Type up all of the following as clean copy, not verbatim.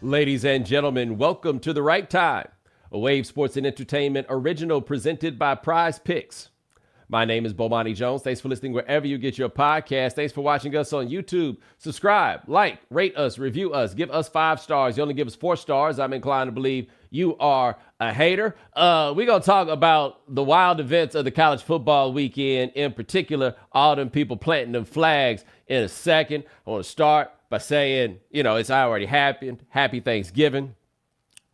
Ladies and gentlemen, welcome to The Right Time, a Wave Sports and Entertainment original presented by Prize Picks. My name is Bomani Jones. Thanks for listening wherever you get your podcast. Thanks for watching us on YouTube. Subscribe, like, rate us, review us, give us 5 stars. You only give us 4 stars. I'm inclined to believe you are a hater. We're going to talk about the wild events of the college football weekend, in particular, all them people planting them flags in a second. I want to start by saying, it's already happened. Happy Thanksgiving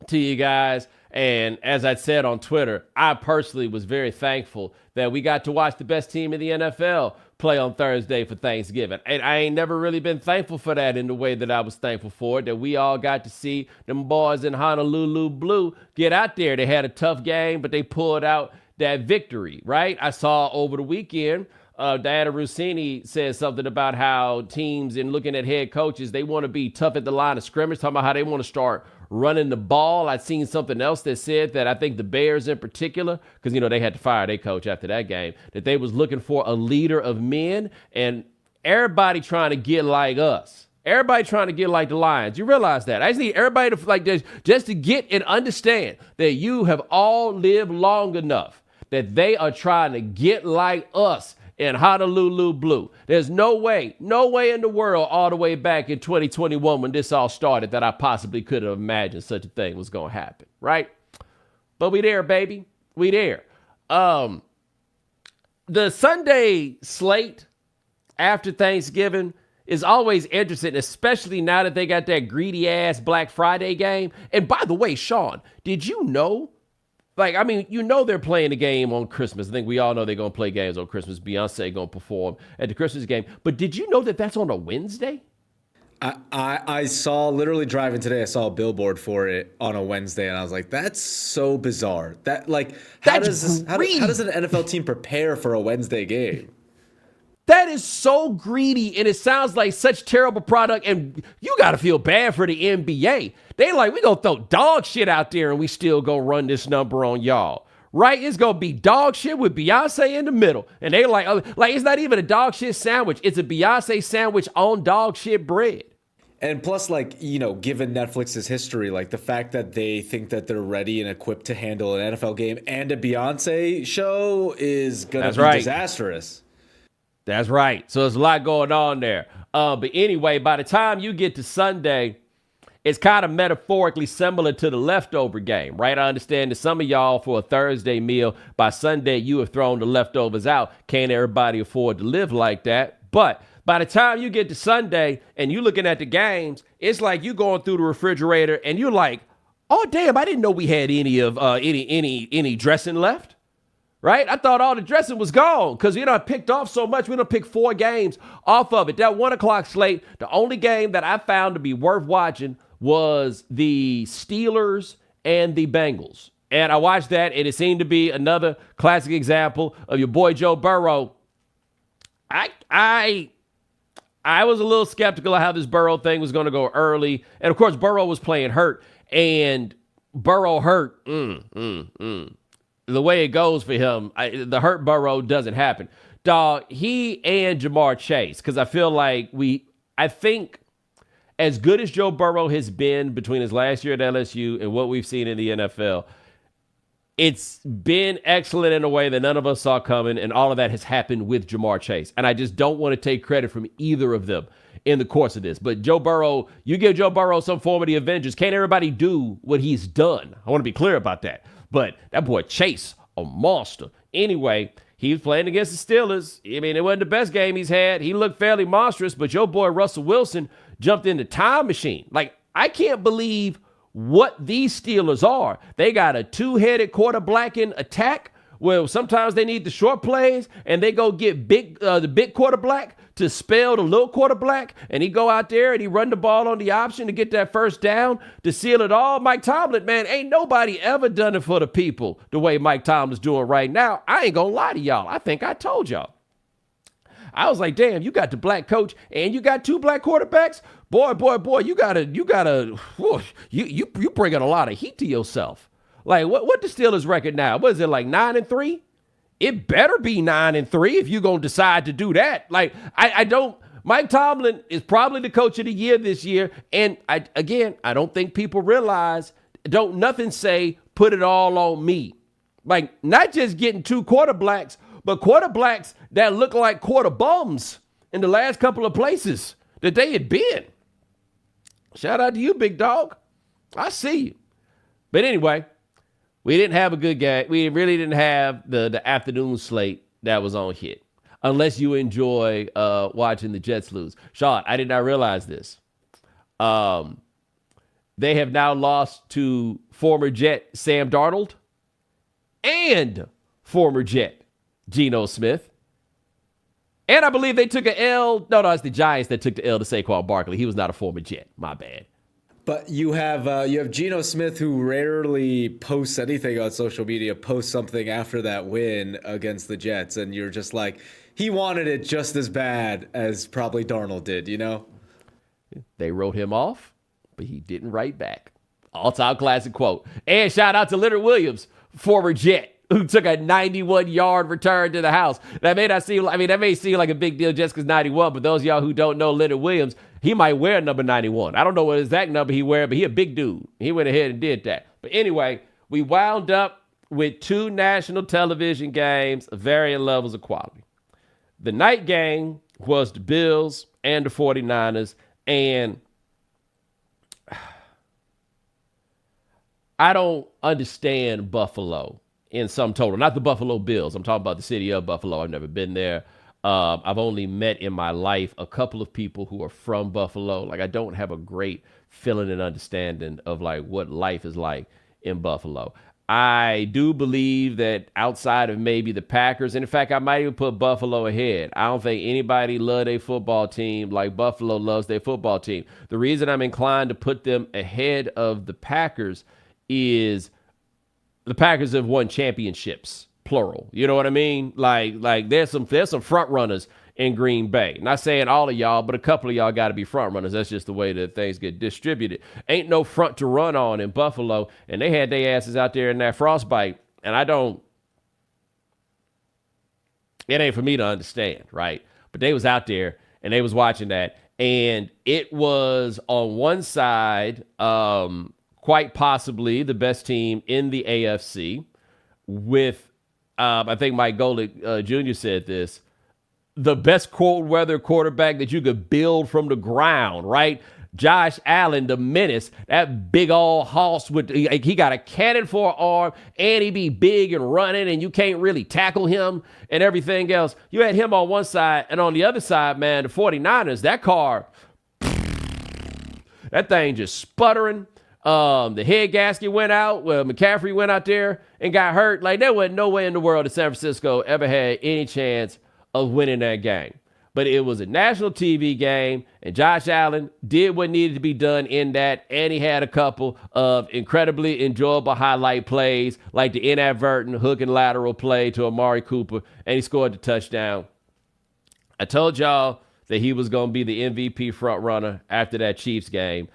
to you guys. And as I said on Twitter, I personally was very thankful that we got to watch the best team in the NFL play on Thursday for Thanksgiving. And I ain't never really been thankful for that in the way that I was thankful for it, that we all got to see them boys in Honolulu Blue get out there. They had a tough game, but they pulled out that victory, right? I saw over the weekend, Diana Rossini said something about how teams, in looking at head coaches, they want to be tough at the line of scrimmage, talking about how they want to start running the ball. I'd seen something else that said that I think the Bears in particular, because, they had to fire their coach after that game, that they was looking for a leader of men, and everybody trying to get like us. Everybody trying to get like the Lions. You realize that. I just need everybody to like this, just to get and understand that you have all lived long enough that they are trying to get like us in Honolulu Blue. There's no way in the world all the way back in 2021 when this all started that I possibly could have imagined such a thing was going to happen, right? But we there, baby. We there. The Sunday slate after Thanksgiving is always interesting, especially now that they got that greedy-ass Black Friday game. And by the way, Sean, did you know? They're playing the game on Christmas. I think we all know they're going to play games on Christmas. Beyonce going to perform at the Christmas game. But did you know that that's on a Wednesday? I saw, literally driving today, I saw a billboard for it on a Wednesday, and I was like, that's so bizarre. How does an NFL team prepare for a Wednesday game? That is so greedy, and it sounds like such terrible product, and you got to feel bad for the NBA. They like, we going to throw dog shit out there, and we still going to run this number on y'all. Right? It's going to be dog shit with Beyonce in the middle. And they like, it's not even a dog shit sandwich. It's a Beyonce sandwich on dog shit bread. And plus, given Netflix's history, the fact that they think that they're ready and equipped to handle an NFL game and a Beyonce show is going to be disastrous. That's right. So there's a lot going on there. But anyway, by the time you get to Sunday, it's kind of metaphorically similar to the leftover game, right? I understand that some of y'all, for a Thursday meal, by Sunday, you have thrown the leftovers out. Can't everybody afford to live like that? But by the time you get to Sunday and you're looking at the games, it's like you going through the refrigerator and you're like, oh, damn, I didn't know we had any dressing left. Right? I thought all the dressing was gone because, I picked off so much. We done picked 4 games off of it. That 1 o'clock slate, the only game that I found to be worth watching was the Steelers and the Bengals. And I watched that, and it seemed to be another classic example of your boy Joe Burrow. I was a little skeptical of how this Burrow thing was going to go early. And, of course, Burrow was playing hurt, and Burrow hurt. The way it goes for him, the hurt Burrow doesn't happen. Dog, he and Jamar Chase, because I feel like I think as good as Joe Burrow has been between his last year at LSU and what we've seen in the NFL, it's been excellent in a way that none of us saw coming, and all of that has happened with Jamar Chase. And I just don't want to take credit from either of them in the course of this. But Joe Burrow, you give Joe Burrow some form of the Avengers. Can't everybody do what he's done? I want to be clear about that. But that boy Chase, a monster. Anyway, he was playing against the Steelers. It wasn't the best game he's had. He looked fairly monstrous, but your boy Russell Wilson jumped in the time machine. I can't believe what these Steelers are. They got a 2-headed quarterbacking attack where sometimes they need the short plays, and they go get the big quarterback to spell the little quarterback, and he go out there and he run the ball on the option to get that first down to seal it all. Mike Tomlin, man, ain't nobody ever done it for the people the way Mike Tomlin's doing right now. I ain't gonna lie to y'all. I think I told y'all. I was like, damn, you got the black coach and you got 2 black quarterbacks. Boy, you bringing a lot of heat to yourself. What the Steelers record now? What is it, 9-3? It better be 9-3 if you're going to decide to do that. Mike Tomlin is probably the coach of the year this year. And I don't think people realize, nothing say, put it all on me. Like, not just getting 2 quarterbacks, but quarterbacks that look like quarter bums in the last couple of places that they had been. Shout out to you, big dog. I see you. But anyway, we didn't have a good game. We really didn't have the afternoon slate that was on hit. Unless you enjoy watching the Jets lose. Sean, I did not realize this. They have now lost to former Jet Sam Darnold and former Jet Geno Smith. And I believe they took an L. No, it's the Giants that took the L to Saquon Barkley. He was not a former Jet. My bad. But you have Geno Smith, who rarely posts anything on social media, posts something after that win against the Jets, and you're just like, he wanted it just as bad as probably Darnold did, you know? They wrote him off, but he didn't write back. All-time classic quote. And shout out to Leonard Williams, former Jet, who took a 91-yard return to the house. That may seem like a big deal just because 91, but those of y'all who don't know Leonard Williams, he might wear number 91. I don't know what exact number he wear, but he a big dude. He went ahead and did that. But anyway, we wound up with 2 national television games of varying levels of quality. The night game was the Bills and the 49ers, and I don't understand Buffalo in sum total. Not the Buffalo Bills. I'm talking about the city of Buffalo. I've never been there. I've only met in my life a couple of people who are from Buffalo. Like, I don't have a great feeling and understanding of like what life is like in Buffalo. I do believe that outside of maybe the Packers, and in fact, I might even put Buffalo ahead. I don't think anybody loves their football team like Buffalo loves their football team. The reason I'm inclined to put them ahead of the Packers is the Packers have won championships, plural. You know what I mean? Like there's some front runners in Green Bay. Not saying all of y'all, but a couple of y'all got to be front runners. That's just the way that things get distributed. Ain't no front to run on in Buffalo, and they had their asses out there in that frostbite, and it ain't for me to understand, right? But they was out there, and they was watching that, and it was on one side, quite possibly the best team in the AFC with, I think Mike Golick Jr. said this, the best cold weather quarterback that you could build from the ground, right? Josh Allen, the menace, that big old hoss he got a cannon for an arm, and he be big and running, and you can't really tackle him and everything else. You had him on one side, and on the other side, man, the 49ers, that car, that thing just sputtering. The head gasket went out. Well, McCaffrey went out there and got hurt. Like, there wasn't no way in the world that San Francisco ever had any chance of winning that game. But it was a national TV game, and Josh Allen did what needed to be done in that, and he had a couple of incredibly enjoyable highlight plays, like the inadvertent hook and lateral play to Amari Cooper, and he scored the touchdown. I told y'all that he was going to be the MVP frontrunner after that Chiefs game,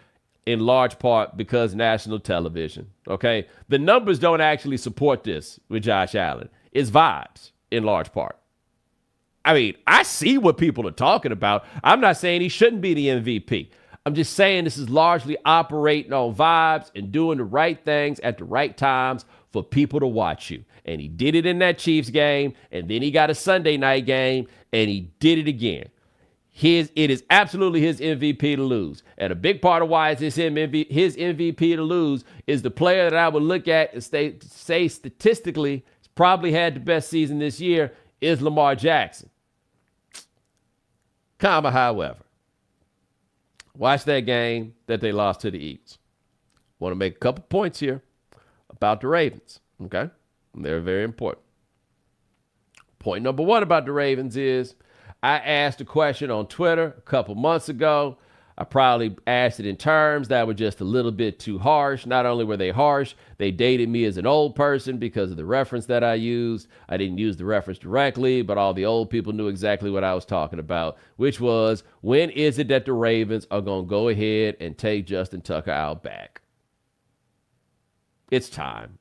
in large part because national television, okay? The numbers don't actually support this with Josh Allen. It's vibes, in large part. I mean, I see what people are talking about. I'm not saying he shouldn't be the MVP. I'm just saying this is largely operating on vibes and doing the right things at the right times for people to watch you. And he did it in that Chiefs game, and then he got a Sunday night game, and he did it again. It is absolutely his MVP to lose. And a big part of why it's his MVP to lose is the player that I would look at and say statistically probably had the best season this year is Lamar Jackson. However, watch that game that they lost to the Eagles. Want to make a couple points here about the Ravens, okay? They're very important. Point number one about the Ravens is I asked a question on Twitter a couple months ago. I probably asked it in terms that were just a little bit too harsh. Not only were they harsh, they dated me as an old person because of the reference that I used. I didn't use the reference directly, but all the old people knew exactly what I was talking about, which was, when is it that the Ravens are going to go ahead and take Justin Tucker out back? It's time.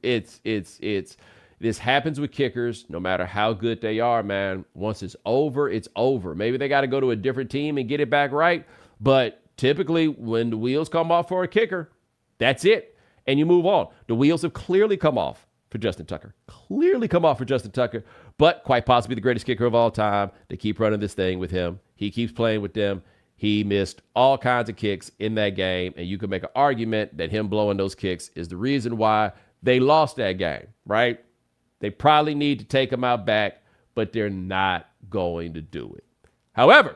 It's This happens with kickers, no matter how good they are, man. Once it's over, it's over. Maybe they got to go to a different team and get it back right. But typically, when the wheels come off for a kicker, that's it. And you move on. The wheels have clearly come off for Justin Tucker. But quite possibly the greatest kicker of all time. They keep running this thing with him. He keeps playing with them. He missed all kinds of kicks in that game. And you can make an argument that him blowing those kicks is the reason why they lost that game, right? They probably need to take him out back, but they're not going to do it. However,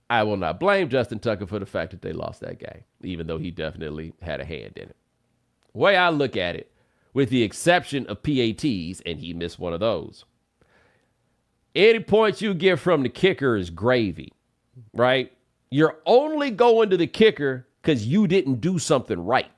I will not blame Justin Tucker for the fact that they lost that game, even though he definitely had a hand in it. The way I look at it, with the exception of PATs, and he missed one of those, any points you get from the kicker is gravy, right? You're only going to the kicker because you didn't do something right.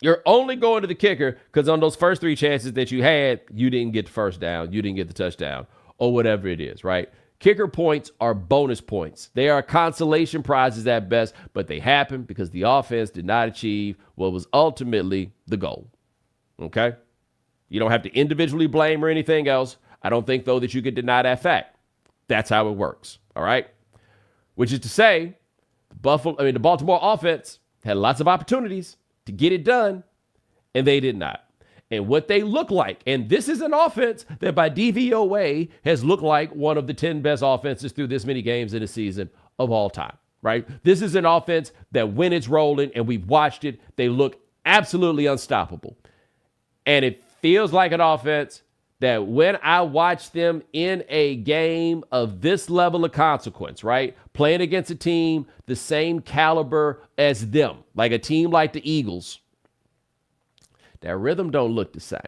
You're only going to the kicker because on those first 3 chances that you had, you didn't get the first down, you didn't get the touchdown, or whatever it is, right? Kicker points are bonus points. They are consolation prizes at best, but they happen because the offense did not achieve what was ultimately the goal, okay? You don't have to individually blame or anything else. I don't think, though, that you could deny that fact. That's how it works, all right? Which is to say, the Baltimore offense had lots of opportunities to get it done, and they did not. And what they look like, and this is an offense that by DVOA has looked like one of the 10 best offenses through this many games in a season of all time, right? This is an offense that when it's rolling and we've watched it, they look absolutely unstoppable. And it feels like an offense that when I watch them in a game of this level of consequence, right? Playing against a team the same caliber as them, like a team like the Eagles, that rhythm don't look the same.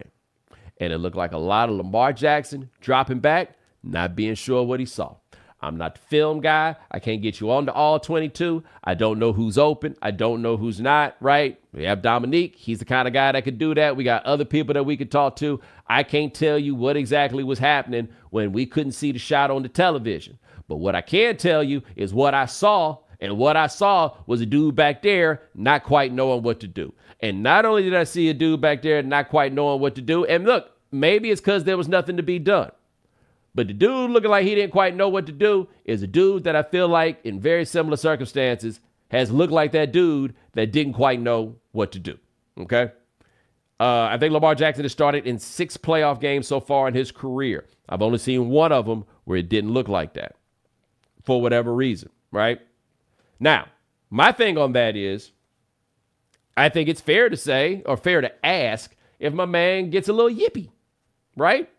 And it looked like a lot of Lamar Jackson dropping back, not being sure what he saw. I'm not the film guy. I can't get you on to all 22. I don't know who's open. I don't know who's not, right? We have Dominique. He's the kind of guy that could do that. We got other people that we could talk to. I can't tell you what exactly was happening when we couldn't see the shot on the television. But what I can tell you is what I saw, and what I saw was a dude back there not quite knowing what to do. And not only did I see a dude back there not quite knowing what to do, and look, maybe it's because there was nothing to be done. But the dude looking like he didn't quite know what to do is a dude that I feel like in very similar circumstances has looked like that dude that didn't quite know what to do, okay? I think Lamar Jackson has started in 6 playoff games so far in his career. I've only seen one of them where it didn't look like that for whatever reason, right? Now, my thing on that is I think it's fair to say or fair to ask if my man gets a little yippy, right?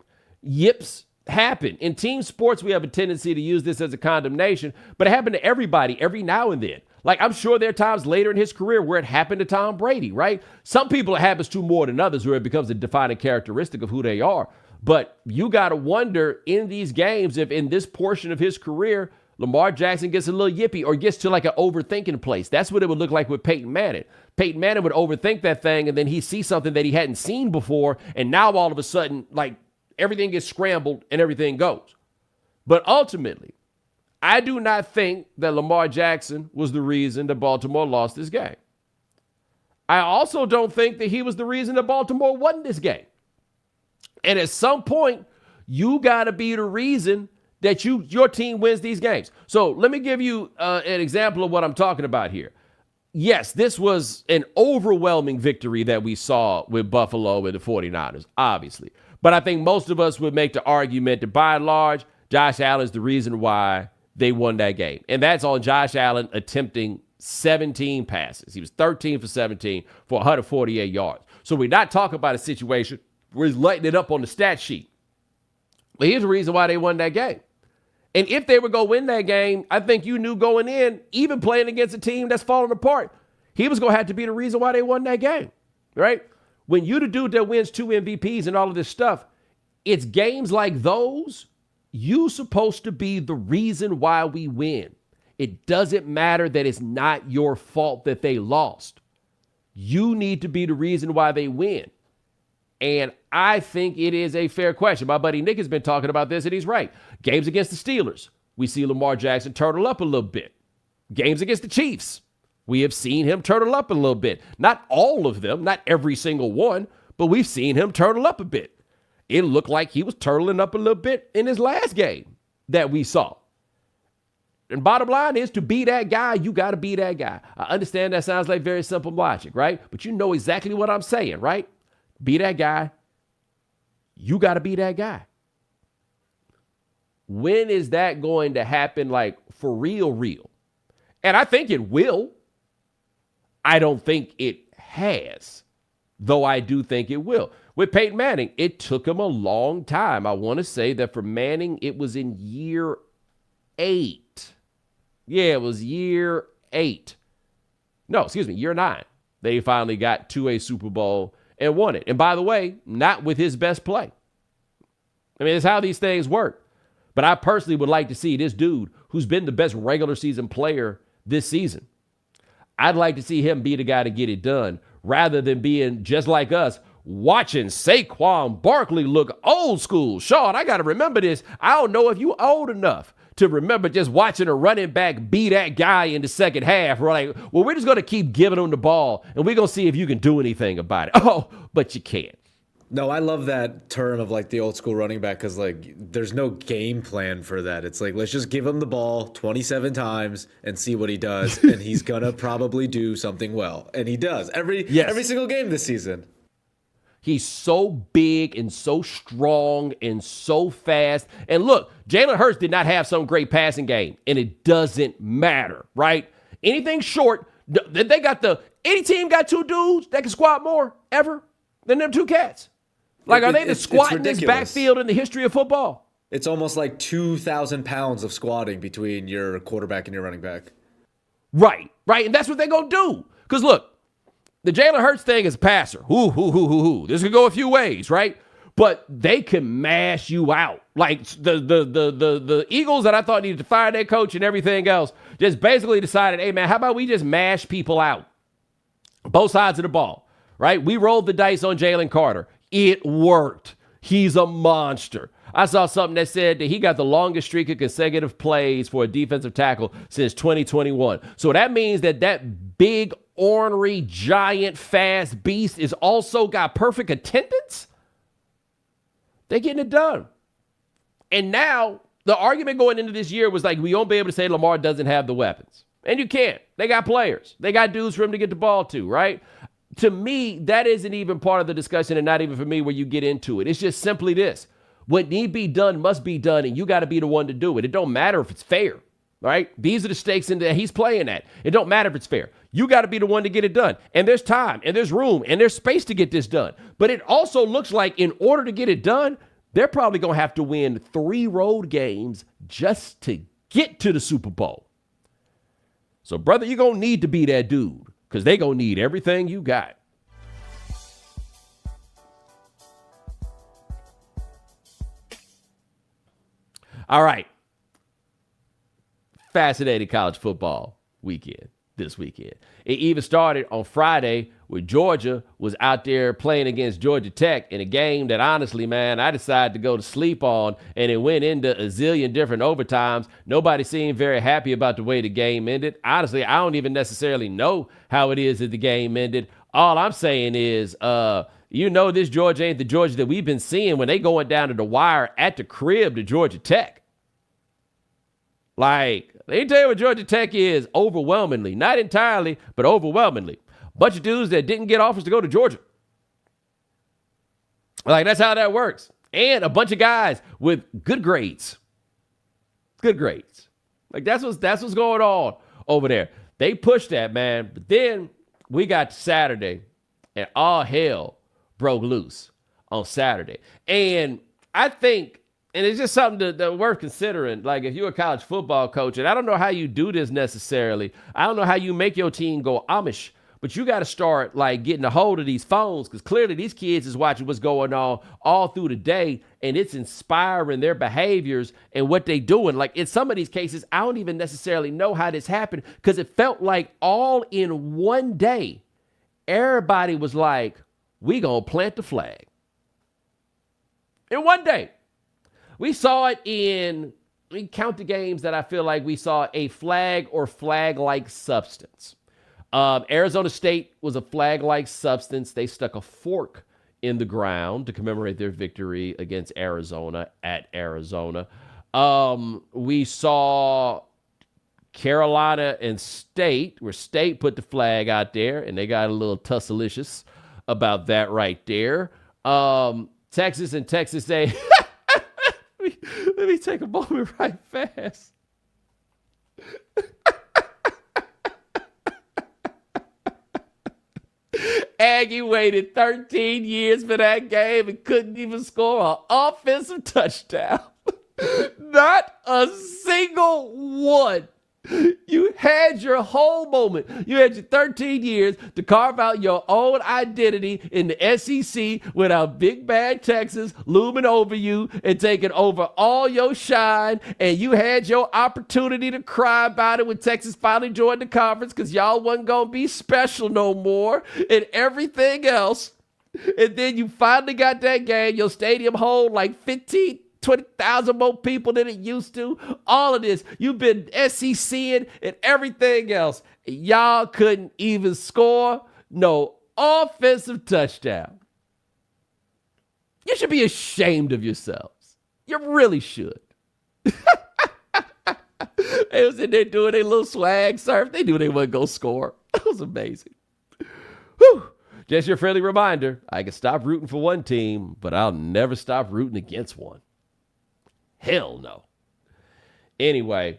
Yips happen. In team sports, we have a tendency to use this as a condemnation, but it happened to everybody every now and then. Like, I'm sure there are times later in his career where it happened to Tom Brady, right? Some people it happens to more than others where it becomes a defining characteristic of who they are. But you got to wonder in these games if in this portion of his career, Lamar Jackson gets a little yippy or gets to like an overthinking place. That's what it would look like with Peyton Manning. Peyton Manning would overthink that thing and then he sees something that he hadn't seen before. And now all of a sudden, like, everything gets scrambled and everything goes. But ultimately, I do not think that Lamar Jackson was the reason that Baltimore lost this game. I also don't think that he was the reason that Baltimore won this game. And at some point, you got to be the reason that your team wins these games. So let me give you an example of what I'm talking about here. Yes, this was an overwhelming victory that we saw with Buffalo and the 49ers, obviously. But I think most of us would make the argument that by and large, Josh Allen is the reason why they won that game. And that's on Josh Allen attempting 17 passes. He was 13 for 17 for 148 yards. So we're not talking about a situation where he's lighting it up on the stat sheet. But here's the reason why they won that game. And if they were going to win that game, I think you knew going in, even playing against a team that's falling apart, he was going to have to be the reason why they won that game, right? When you the dude that wins 2 MVPs and all of this stuff, it's games like those, you supposed to be the reason why we win. It doesn't matter that it's not your fault that they lost. You need to be the reason why they win. And I think it is a fair question. My buddy Nick has been talking about this, and he's right. Games against the Steelers, we see Lamar Jackson turtle up a little bit. Games against the Chiefs, We have seen him turtle up a little bit. Not all of them, not every single one, but we've seen him turtle up a bit. It looked like he was turtling up a little bit in his last game that we saw. And bottom line is, to be that guy, you got to be that guy. I understand that sounds like very simple logic, right? But you know exactly what I'm saying, right? Be that guy. You got to be that guy. When is that going to happen, like, for real? And I think it will. I don't think it has, though I do think it will. With Peyton Manning, it took him a long time. I want to say that for Manning, it was in year 8. Yeah, it was year 8. No, excuse me, year 9. They finally got to a Super Bowl and won it. And by the way, not with his best play. I mean, it's how these things work. But I personally would like to see this dude, who's been the best regular season player this season, I'd like to see him be the guy to get it done, rather than being just like us, watching Saquon Barkley look old school. Sean, I got to remember this. I don't know if you old enough to remember just watching a running back be that guy in the second half. We're like, well, we're just going to keep giving him the ball, and we're going to see if you can do anything about it. Oh, but you can't. No, I love that term of like the old school running back, because like there's no game plan for that. It's like, let's just give him the ball 27 times and see what he does, and he's gonna probably do something well, and he does every single game this season. He's so big and so strong and so fast. And look, Jalen Hurts did not have some great passing game, and it doesn't matter, right? Anything short, any team got 2 dudes that can squat more ever than them 2 cats. Like, are they the squattingest backfield in the history of football? It's almost like 2,000 pounds of squatting between your quarterback and your running back. Right. And that's what they're going to do. Because, look, the Jalen Hurts thing is a passer. This could go a few ways, right? But they can mash you out. Like, the Eagles that I thought needed to fire their coach and everything else just basically decided, hey, man, how about we just mash people out? Both sides of the ball, right? We rolled the dice on Jalen Carter. It worked. He's a monster. I saw something that said that he got the longest streak of consecutive plays for a defensive tackle since 2021. So that means that big, ornery, giant, fast beast is also got perfect attendance. They're getting it done. And now the argument going into this year was like, we won't be able to say Lamar doesn't have the weapons. And you can't. They got players. They got dudes for him to get the ball to, right? To me, that isn't even part of the discussion, and not even for me where you get into it. It's just simply this. What need be done must be done, and you got to be the one to do it. It don't matter if it's fair, right? These are the stakes that he's playing at. It don't matter if it's fair. You got to be the one to get it done. And there's time, and there's room, and there's space to get this done. But it also looks like in order to get it done, they're probably going to have to win 3 road games just to get to the Super Bowl. So, brother, you're going to need to be that dude, because they're going to need everything you got. All right. Fascinating college football weekend this weekend. It even started on Friday with Georgia was out there playing against Georgia Tech in a game that, honestly, man, I decided to go to sleep on, and it went into a zillion different overtimes. Nobody seemed very happy about the way the game ended. Honestly, I don't even necessarily know how it is that the game ended. All I'm saying is, this Georgia ain't the Georgia that we've been seeing when they going down to the wire at the crib to Georgia Tech. Like, let me tell you what Georgia Tech is overwhelmingly. Not entirely, but overwhelmingly. Bunch of dudes that didn't get offers to go to Georgia. Like, that's how that works. And a bunch of guys with good grades. Good grades. Like, that's what's going on over there. They pushed that, man. But then we got to Saturday, and all hell broke loose on Saturday. And I think, and it's just something that worth considering. Like, if you're a college football coach, and I don't know how you do this necessarily. I don't know how you make your team go Amish, but you got to start, like, getting a hold of these phones, because clearly these kids is watching what's going on all through the day, and it's inspiring their behaviors and what they doing. Like, in some of these cases, I don't even necessarily know how this happened, because it felt like all in one day, everybody was like, we gonna plant the flag. In one day. We saw it we count the games that I feel like we saw a flag or flag-like substance. Arizona State was a flag-like substance. They stuck a fork in the ground to commemorate their victory against Arizona at Arizona. We saw Carolina and State, where State put the flag out there, and they got a little tussalicious about that right there. Texas and Texas A. Let me take a moment right fast. Aggie waited 13 years for that game and couldn't even score an offensive touchdown. Not a single one. You had your whole moment. You had your 13 years to carve out your own identity in the SEC without Big Bad Texas looming over you and taking over all your shine. And you had your opportunity to cry about it when Texas finally joined the conference because y'all wasn't going to be special no more and everything else. And then you finally got that game. Your stadium hold like 20,000 more people than it used to. All of this. You've been SECing and everything else. Y'all couldn't even score no offensive touchdown. You should be ashamed of yourselves. You really should. They was in there doing their little swag surf. They knew they wasn't going to score. That was amazing. Whew. Just your friendly reminder, I can stop rooting for one team, but I'll never stop rooting against one. Hell no. Anyway,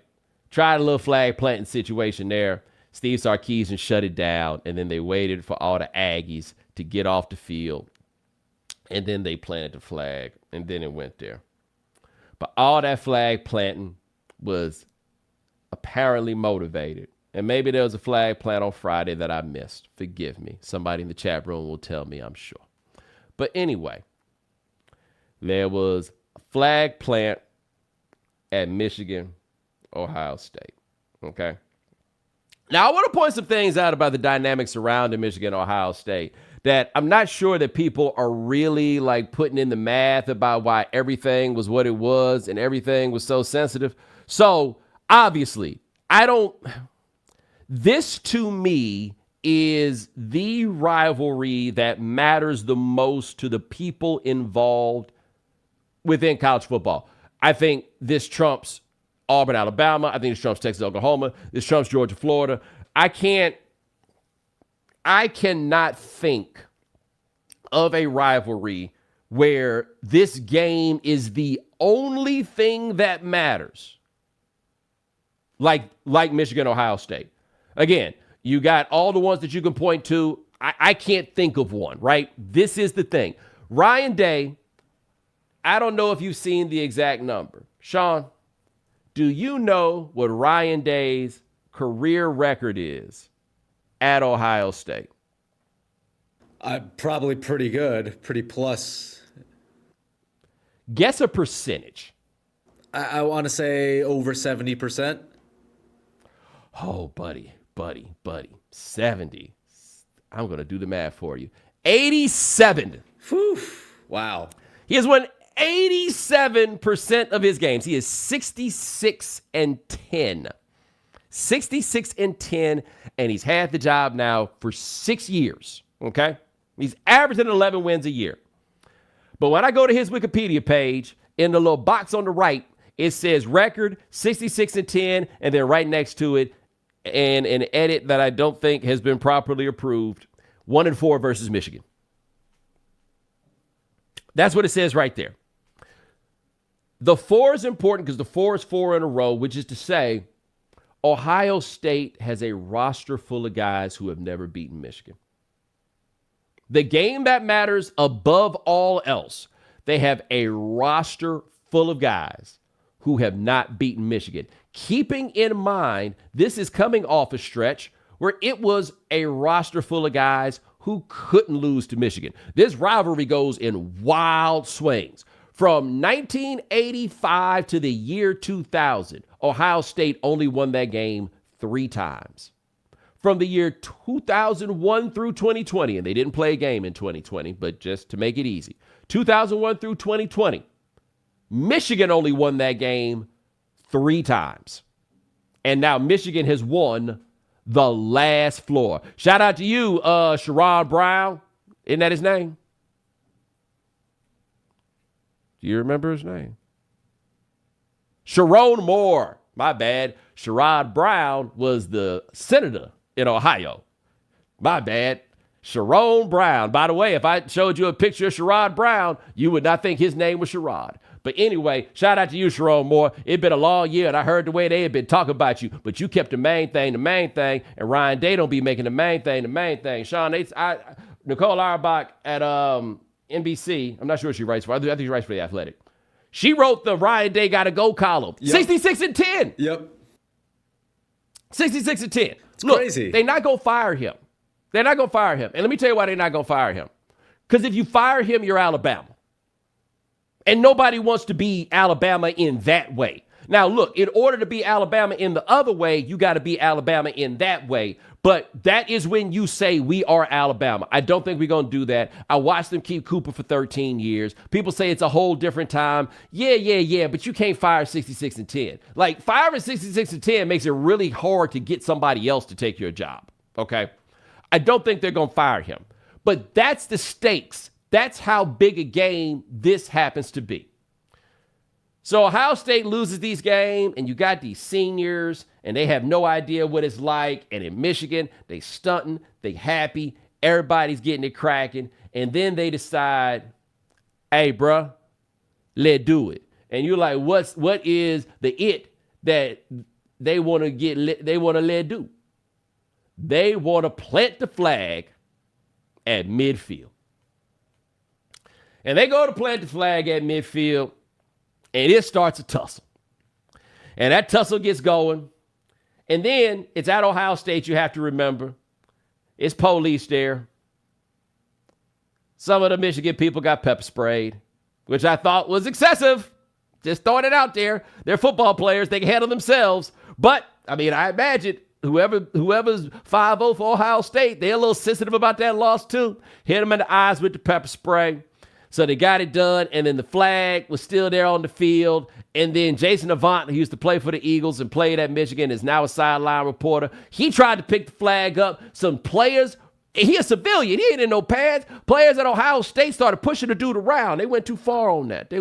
tried a little flag planting situation there. Steve Sarkisian shut it down, and then they waited for all the Aggies to get off the field. And then they planted the flag, and then it went there. But all that flag planting was apparently motivated. And maybe there was a flag plant on Friday that I missed. Forgive me. Somebody in the chat room will tell me, I'm sure. But anyway, there was a flag plant at Michigan, Ohio State. Okay. Now, I want to point some things out about the dynamics surrounding Michigan, Ohio State that I'm not sure that people are really like putting in the math about why everything was what it was and everything was so sensitive. So obviously, this to me is the rivalry that matters the most to the people involved within college football. I think this trumps Auburn, Alabama. I think this trumps Texas, Oklahoma. This trumps Georgia, Florida. I cannot think of a rivalry where this game is the only thing that matters. Like Michigan, Ohio State. Again, you got all the ones that you can point to. I can't think of one, right? This is the thing. Ryan Day, I don't know if you've seen the exact number. Sean, do you know what Ryan Day's career record is at Ohio State? Probably pretty good, pretty plus. Guess a percentage. I want to say over 70%. Oh, buddy. 70. I'm going to do the math for you. 87. Whew. Wow. He has won 87% of his games. He is 66-10. 66-10, and he's had the job now for 6 years, okay? He's averaging 11 wins a year. But when I go to his Wikipedia page, in the little box on the right, it says record 66-10, and then right next to it, and an edit that I don't think has been properly approved, 1-4 versus Michigan. That's what it says right there. The 4 is important because the 4 is 4 in a row, which is to say Ohio State has a roster full of guys who have never beaten Michigan. The game that matters above all else, they have a roster full of guys who have not beaten Michigan. Keeping in mind, this is coming off a stretch where it was a roster full of guys who couldn't lose to Michigan. This rivalry goes in wild swings. From 1985 to the year 2000, Ohio State only won that game 3 times. From the year 2001 through 2020, and they didn't play a game in 2020, but just to make it easy, 2001 through 2020, Michigan only won that game 3 times. And now Michigan has won the last floor. Shout out to you, Sherrod Brown. Isn't that his name? Do you remember his name? Sharon Moore. My bad. Sherrod Brown was the senator in Ohio. My bad. Sharon Brown. By the way, if I showed you a picture of Sherrod Brown, you would not think his name was Sherrod. But anyway, shout out to you, Sharon Moore. It's been a long year, and I heard the way they had been talking about you, but you kept the main thing, and Ryan Day don't be making the main thing. Sean, Nicole Auerbach at NBC, I'm not sure what she writes for. I think she writes for The Athletic. She wrote the Ryan Day Gotta Go column. Yep. 66 and 10. Yep. 66 and 10. It's Look, crazy. They're not going to fire him. They're not going to fire him. And let me tell you why they're not going to fire him. Because if you fire him, you're Alabama. And nobody wants to be Alabama in that way. Now, look, in order to be Alabama in the other way, you got to be Alabama in that way. But that is when you say we are Alabama. I don't think we're going to do that. I watched them keep Cooper for 13 years. People say it's a whole different time. Yeah, but you can't fire 66 and 10. Like, firing 66 and 10 makes it really hard to get somebody else to take your job, okay? I don't think they're going to fire him. But that's the stakes. That's how big a game this happens to be. So Ohio State loses these games, and you got these seniors, and they have no idea what it's like. And in Michigan, they stunting, they happy, everybody's getting it cracking, and then they decide, hey, bruh, let's do it. And you're like, what is the it that they want to let do? They want to plant the flag at midfield. And they go to plant the flag at midfield, and it starts a tussle. And that tussle gets going. And then it's at Ohio State, you have to remember. It's police there. Some of the Michigan people got pepper sprayed, which I thought was excessive. Just throwing it out there. They're football players. They can handle themselves. But, I mean, I imagine whoever's 5-0 for Ohio State, they're a little sensitive about that loss too. Hit them in the eyes with the pepper spray. So they got it done, and then the flag was still there on the field. And then Jason Avant, who used to play for the Eagles and played at Michigan, is now a sideline reporter. He tried to pick the flag up. Some players, he a civilian. He ain't in no pads. Players at Ohio State started pushing the dude around. They went too far on that. They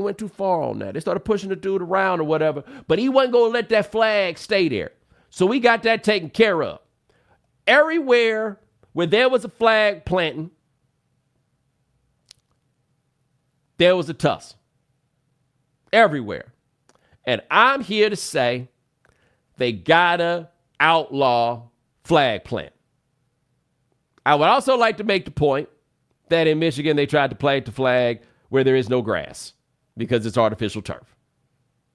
started pushing the dude around or whatever. But he wasn't going to let that flag stay there. So we got that taken care of. Everywhere where there was a flag planting, there was a tussle. Everywhere. And I'm here to say they gotta outlaw flag plant. I would also like to make the point that in Michigan they tried to plant the flag where there is no grass because it's artificial turf.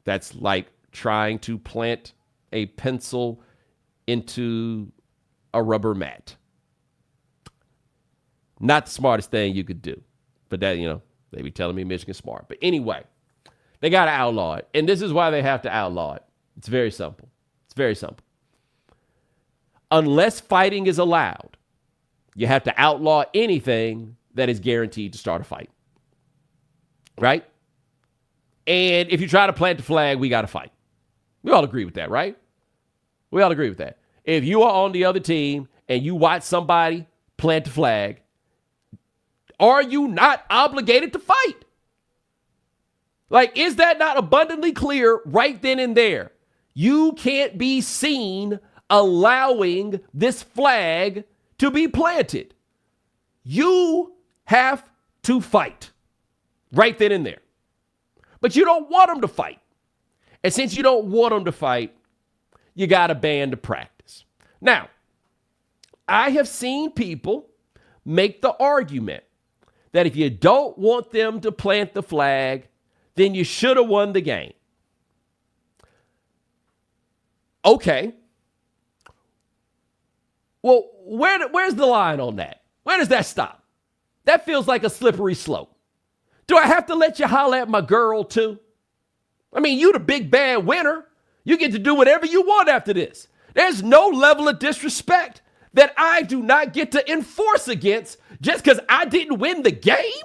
That's like trying to plant a pencil into a rubber mat. Not the smartest thing you could do. But that, they be telling me Michigan's smart. But anyway, they got to outlaw it. And this is why they have to outlaw it. It's very simple. Unless fighting is allowed, you have to outlaw anything that is guaranteed to start a fight. Right? And if you try to plant the flag, we got to fight. We all agree with that, right? We all agree with that. If you are on the other team and you watch somebody plant the flag, are you not obligated to fight? Like, is that not abundantly clear right then and there? You can't be seen allowing this flag to be planted. You have to fight right then and there. But you don't want them to fight. And since you don't want them to fight, you got to ban the practice. Now, I have seen people make the argument that if you don't want them to plant the flag, then you should have won the game. Okay. Well, where's the line on that? Where does that stop? That feels like a slippery slope. Do I have to let you holler at my girl too? I mean, you the big bad winner. You get to do whatever you want after this. There's no level of disrespect that I do not get to enforce against just because I didn't win the game?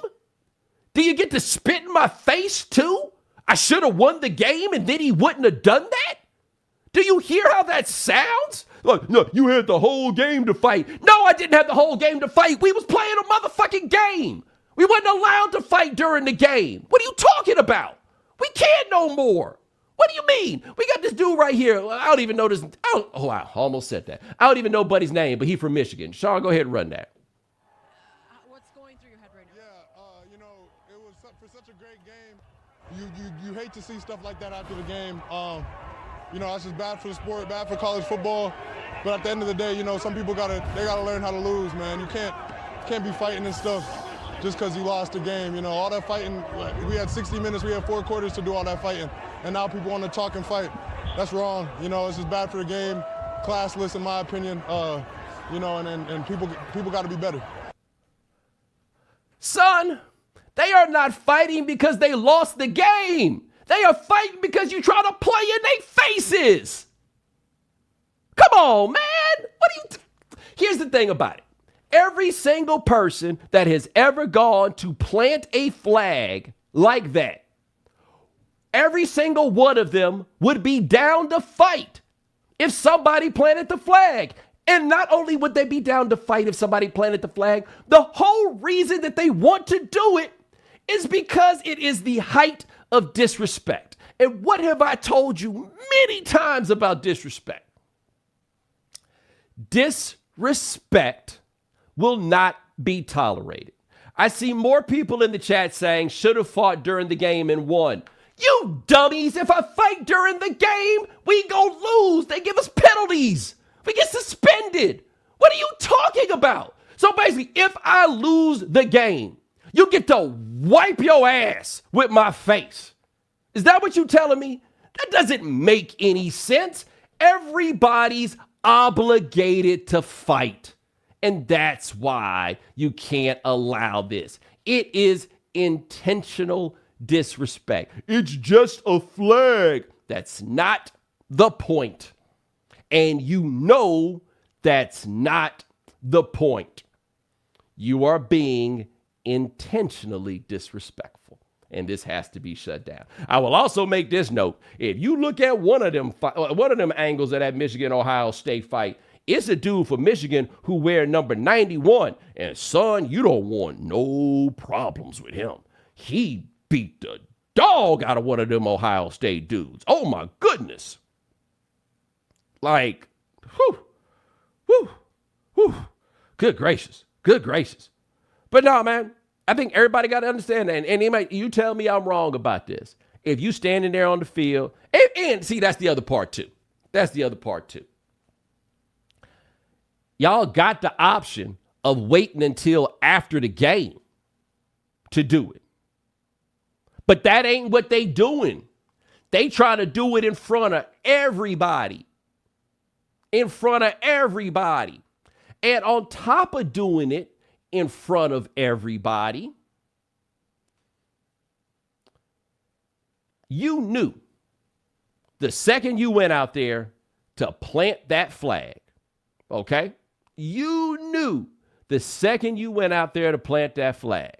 Do you get to spit in my face too? I should have won the game and then he wouldn't have done that? Do you hear how that sounds? Look, no, you had the whole game to fight. No, I didn't have the whole game to fight. We was playing a motherfucking game. We wasn't allowed to fight during the game. What are you talking about? We can't no more. What do you mean? We got this dude right here. I don't even know this. I almost said that. I don't even know Buddy's name, but he's from Michigan. Sean, go ahead and run that. What's going through your head right now? Yeah, it was for such a great game. You hate to see stuff like that after the game. That's just bad for the sport, bad for college football. But at the end of the day, some people gotta learn how to lose, man. You can't be fighting and stuff just because you lost the game. All that fighting. We had 60 minutes. We had 4 quarters to do all that fighting, and now people want to talk and fight. That's wrong. It's just bad for the game, classless in my opinion. And people got to be better. Son, they are not fighting because they lost the game. They are fighting because you try to play in their faces. Come on, man. Here's the thing about it. Every single person that has ever gone to plant a flag like that, every single one of them would be down to fight if somebody planted the flag. And not only would they be down to fight if somebody planted the flag, the whole reason that they want to do it is because it is the height of disrespect. And what have I told you many times about disrespect? Disrespect will not be tolerated. I see more people in the chat saying should have fought during the game and won. You dummies, if I fight during the game, we go lose. They give us penalties. We get suspended. What are you talking about? So basically, if I lose the game, you get to wipe your ass with my face. Is that what you're telling me? That doesn't make any sense. Everybody's obligated to fight. And that's why you can't allow this. It is intentional disrespect. It's just a flag. That's not the point. And you know that's not the point. You are being intentionally disrespectful. And this has to be shut down. I will also make this note. If you look at one of them angles of that Michigan-Ohio State fight, it's a dude from Michigan who wear number 91. And son, you don't want no problems with him. He beat the dog out of one of them Ohio State dudes. Oh my goodness. Like, whew. Good gracious. But no, man, I think everybody got to understand that. And you tell me I'm wrong about this. If you standing there on the field, and see, that's the other part too. Y'all got the option of waiting until after the game to do it. But that ain't what they doing. They try to do it in front of everybody. And on top of doing it in front of everybody, you knew the second you went out there to plant that flag, okay? You knew the second you went out there to plant that flag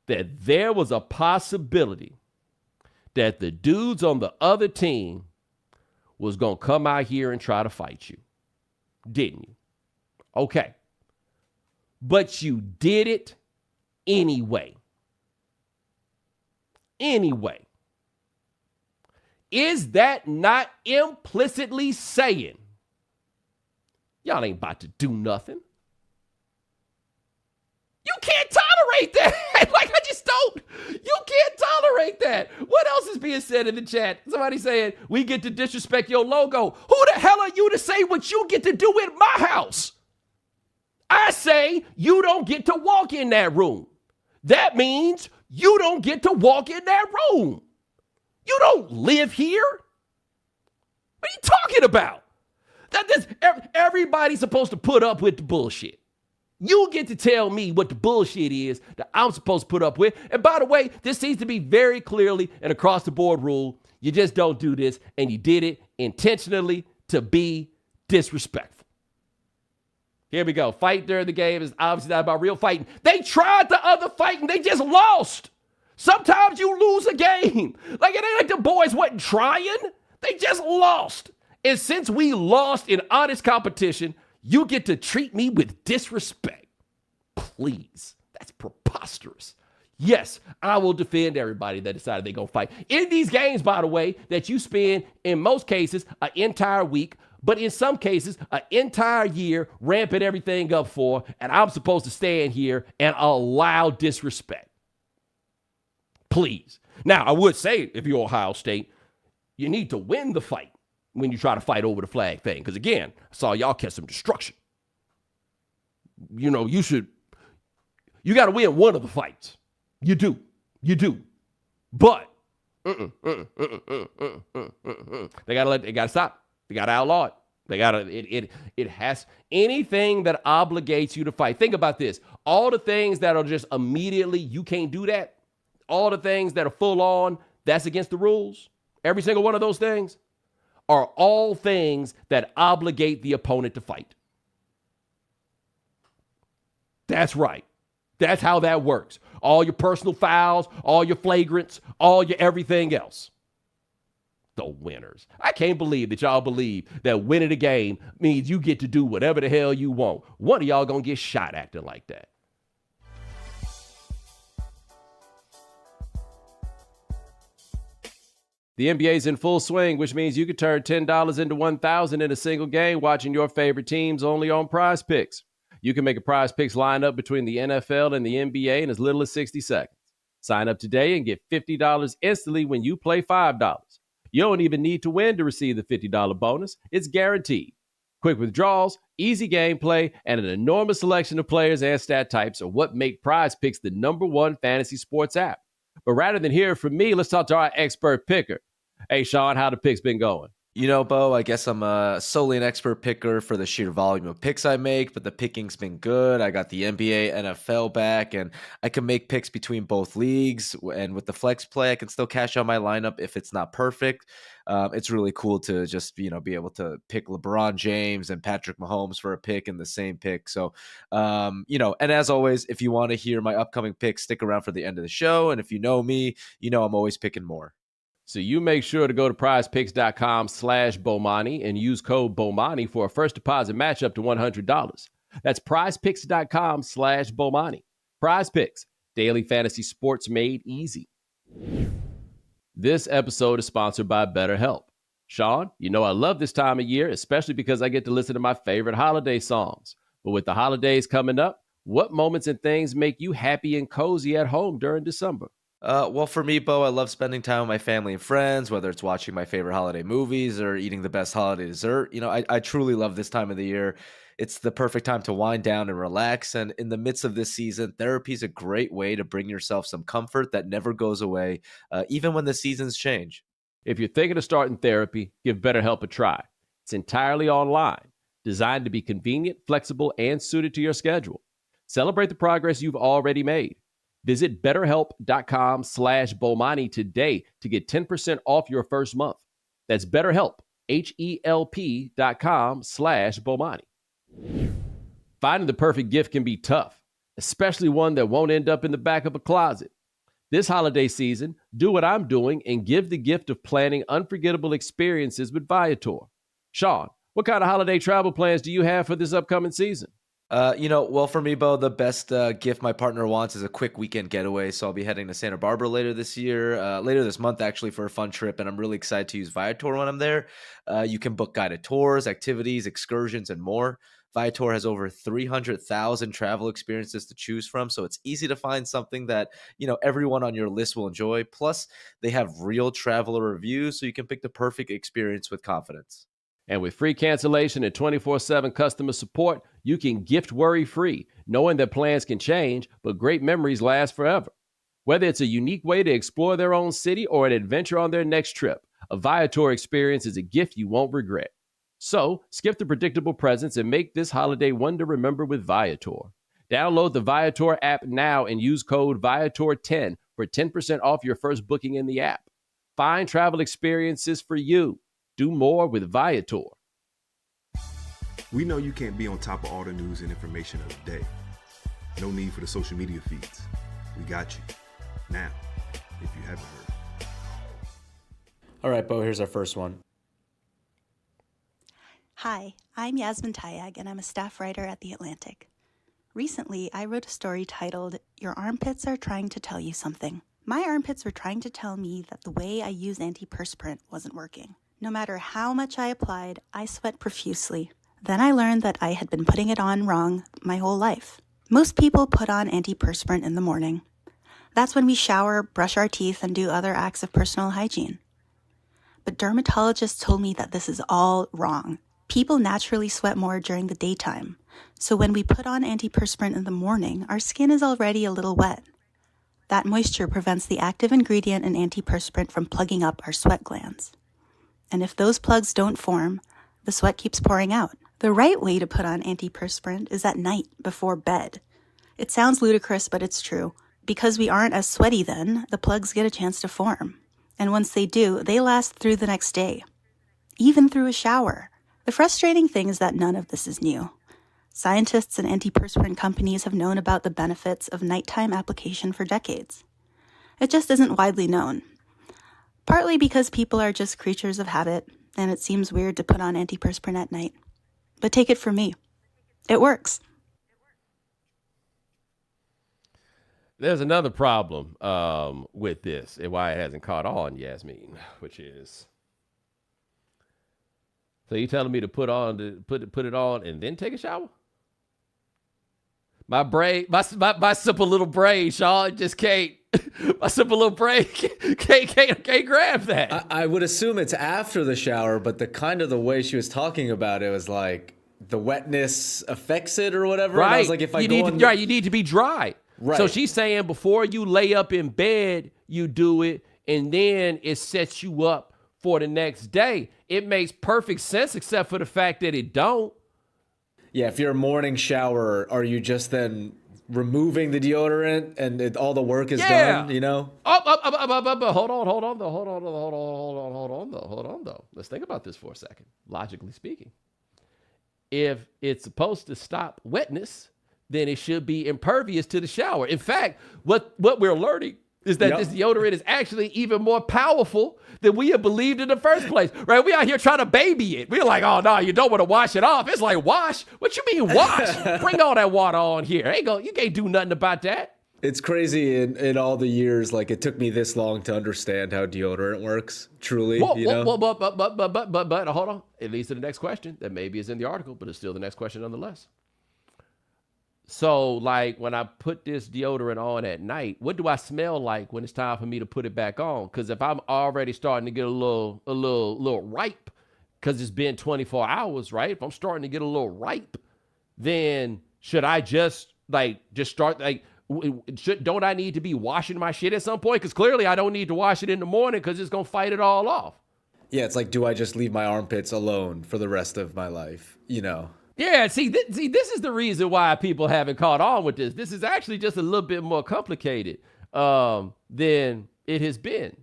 that there was a possibility that the dudes on the other team was going to come out here and try to fight you. Didn't you? Okay. But you did it anyway. Is that not implicitly saying y'all ain't about to do nothing? You can't tolerate that. You can't tolerate that. What else is being said in the chat? Somebody saying, we get to disrespect your logo. Who the hell are you to say what you get to do in my house? I say you don't get to walk in that room. That means you don't get to walk in that room. You don't live here. What are you talking about? Everybody's supposed to put up with the bullshit. You get to tell me what the bullshit is that I'm supposed to put up with. And by the way, this seems to be very clearly an across the board rule. You just don't do this, and you did it intentionally to be disrespectful. Here we go. Fight during the game is obviously not about real fighting. They tried the other fighting. They just lost. Sometimes you lose a game. Like, it ain't like the boys wasn't trying. They just lost. And since we lost in honest competition, you get to treat me with disrespect. Please, that's preposterous. Yes, I will defend everybody that decided they're going to fight. In these games, by the way, that you spend, in most cases, an entire week, but in some cases, an entire year ramping everything up for, and I'm supposed to stand here and allow disrespect. Please. Now, I would say, if you're Ohio State, you need to win the fight when you try to fight over the flag thing. Because, again, I saw y'all catch some destruction. You know, you got to win one of the fights. You do. But they gotta stop. They gotta outlaw it. It has anything that obligates you to fight. Think about this. All the things that are just immediately, you can't do that. All the things that are full on, that's against the rules. Every single one of those things are all things that obligate the opponent to fight. That's right. That's how that works. All your personal fouls, all your flagrants, all your everything else. The winners. I can't believe that y'all believe that winning a game means you get to do whatever the hell you want. One of y'all gonna get shot acting like that. The NBA's in full swing, which means you could turn $10 into $1,000 in a single game watching your favorite teams only on Prize Picks. You can make a Prize Picks lineup between the NFL and the NBA in as little as 60 seconds. Sign up today and get $50 instantly when you play $5. You don't even need to win to receive the $50 bonus. It's guaranteed. Quick withdrawals, easy gameplay, and an enormous selection of players and stat types are what make Prize Picks the #1 fantasy sports app. But rather than hear from me, let's talk to our expert picker. Hey, Sean, how the picks been going? You know, Bo, I guess I'm solely an expert picker for the sheer volume of picks I make, but the picking's been good. I got the NBA, NFL back, and I can make picks between both leagues. And with the flex play, I can still cash out my lineup if it's not perfect. It's really cool to just, be able to pick LeBron James and Patrick Mahomes for a pick in the same pick. So, and as always, if you want to hear my upcoming picks, stick around for the end of the show. And if you know me, I'm always picking more. So you make sure to go to prizepicks.com/Bomani and use code Bomani for a first deposit match up to $100. That's prizepicks.com/Bomani. Prize Picks, daily fantasy sports made easy. This episode is sponsored by BetterHelp. Sean, I love this time of year, especially because I get to listen to my favorite holiday songs. But with the holidays coming up, what moments and things make you happy and cozy at home during December? Well, for me, Bo, I love spending time with my family and friends, whether it's watching my favorite holiday movies or eating the best holiday dessert. I truly love this time of the year. It's the perfect time to wind down and relax. And in the midst of this season, therapy is a great way to bring yourself some comfort that never goes away, even when the seasons change. If you're thinking of starting therapy, give BetterHelp a try. It's entirely online, designed to be convenient, flexible, and suited to your schedule. Celebrate the progress you've already made. Visit BetterHelp.com/Bomani today to get 10% off your first month. That's BetterHelp, HELP.com/Bomani. Finding the perfect gift can be tough, especially one that won't end up in the back of a closet. This holiday season, do what I'm doing and give the gift of planning unforgettable experiences with Viator. Sean, what kind of holiday travel plans do you have for this upcoming season? Well, for me, Bo, the best gift my partner wants is a quick weekend getaway. So I'll be heading to Santa Barbara later this month, actually, for a fun trip. And I'm really excited to use Viator when I'm there. You can book guided tours, activities, excursions, and more. Viator has over 300,000 travel experiences to choose from. So it's easy to find something that, everyone on your list will enjoy. Plus, they have real traveler reviews, so you can pick the perfect experience with confidence. And with free cancellation and 24/7 customer support, you can gift worry-free, knowing that plans can change, but great memories last forever. Whether it's a unique way to explore their own city or an adventure on their next trip, a Viator experience is a gift you won't regret. So, skip the predictable presents and make this holiday one to remember with Viator. Download the Viator app now and use code Viator10 for 10% off your first booking in the app. Find travel experiences for you. Do more with Viator. We know you can't be on top of all the news and information of the day. No need for the social media feeds. We got you. Now, if you haven't heard. All right, Bo, here's our first one. Hi, I'm Yasmin Tayag, and I'm a staff writer at The Atlantic. Recently, I wrote a story titled, Your Armpits Are Trying to Tell You Something. My armpits were trying to tell me that the way I use antiperspirant wasn't working. No matter how much I applied, I sweat profusely. Then I learned that I had been putting it on wrong my whole life. Most people put on antiperspirant in the morning. That's when we shower, brush our teeth, and do other acts of personal hygiene. But dermatologists told me that this is all wrong. People naturally sweat more during the daytime, so when we put on antiperspirant in the morning, our skin is already a little wet. That moisture prevents the active ingredient in antiperspirant from plugging up our sweat glands. And if those plugs don't form, the sweat keeps pouring out. The right way to put on antiperspirant is at night before bed. It sounds ludicrous, but it's true. Because we aren't as sweaty then, the plugs get a chance to form. And once they do, they last through the next day, even through a shower. The frustrating thing is that none of this is new. Scientists and antiperspirant companies have known about the benefits of nighttime application for decades. It just isn't widely known. Partly because people are just creatures of habit, and it seems weird to put on antiperspirant at night. But take it from me. It works. There's another problem with this and why it hasn't caught on, Yasmin, which is... So you telling me to put it on and then take a shower? My simple little brain, Sean, just can't. My simple little brain can't grab that. I would assume it's after the shower, but the way she was talking about it was like the wetness affects it or whatever. Right. And I was like, if you need to be dry. Right. So she's saying before you lay up in bed, you do it, and then it sets you up for the next day. It makes perfect sense, except for the fact that it don't. Yeah, if you're a morning shower, are you just then removing the deodorant and all the work is done, you know? Hold on though. Let's think about this for a second, logically speaking. If it's supposed to stop wetness, then it should be impervious to the shower. In fact, what we're learning is that this deodorant is actually even more powerful than we had believed in the first place, right? We out here trying to baby it. We're like, oh, no, you don't want to wash it off. It's like, wash? What you mean wash? Bring all that water on here. You can't do nothing about that. It's crazy in all the years, like it took me this long to understand how deodorant works, truly. But hold on. It leads to the next question that maybe is in the article, but it's still the next question nonetheless. So, like, when I put this deodorant on at night, what do I smell like when it's time for me to put it back on? Because if I'm already starting to get a little ripe, because it's been 24 hours, right? If I'm starting to get a little ripe, then should I just start, don't I need to be washing my shit at some point? Because clearly I don't need to wash it in the morning because it's going to fight it all off. Yeah, it's like, do I just leave my armpits alone for the rest of my life, you know? Yeah, see, this is the reason why people haven't caught on with this. This is actually just a little bit more complicated than it has been.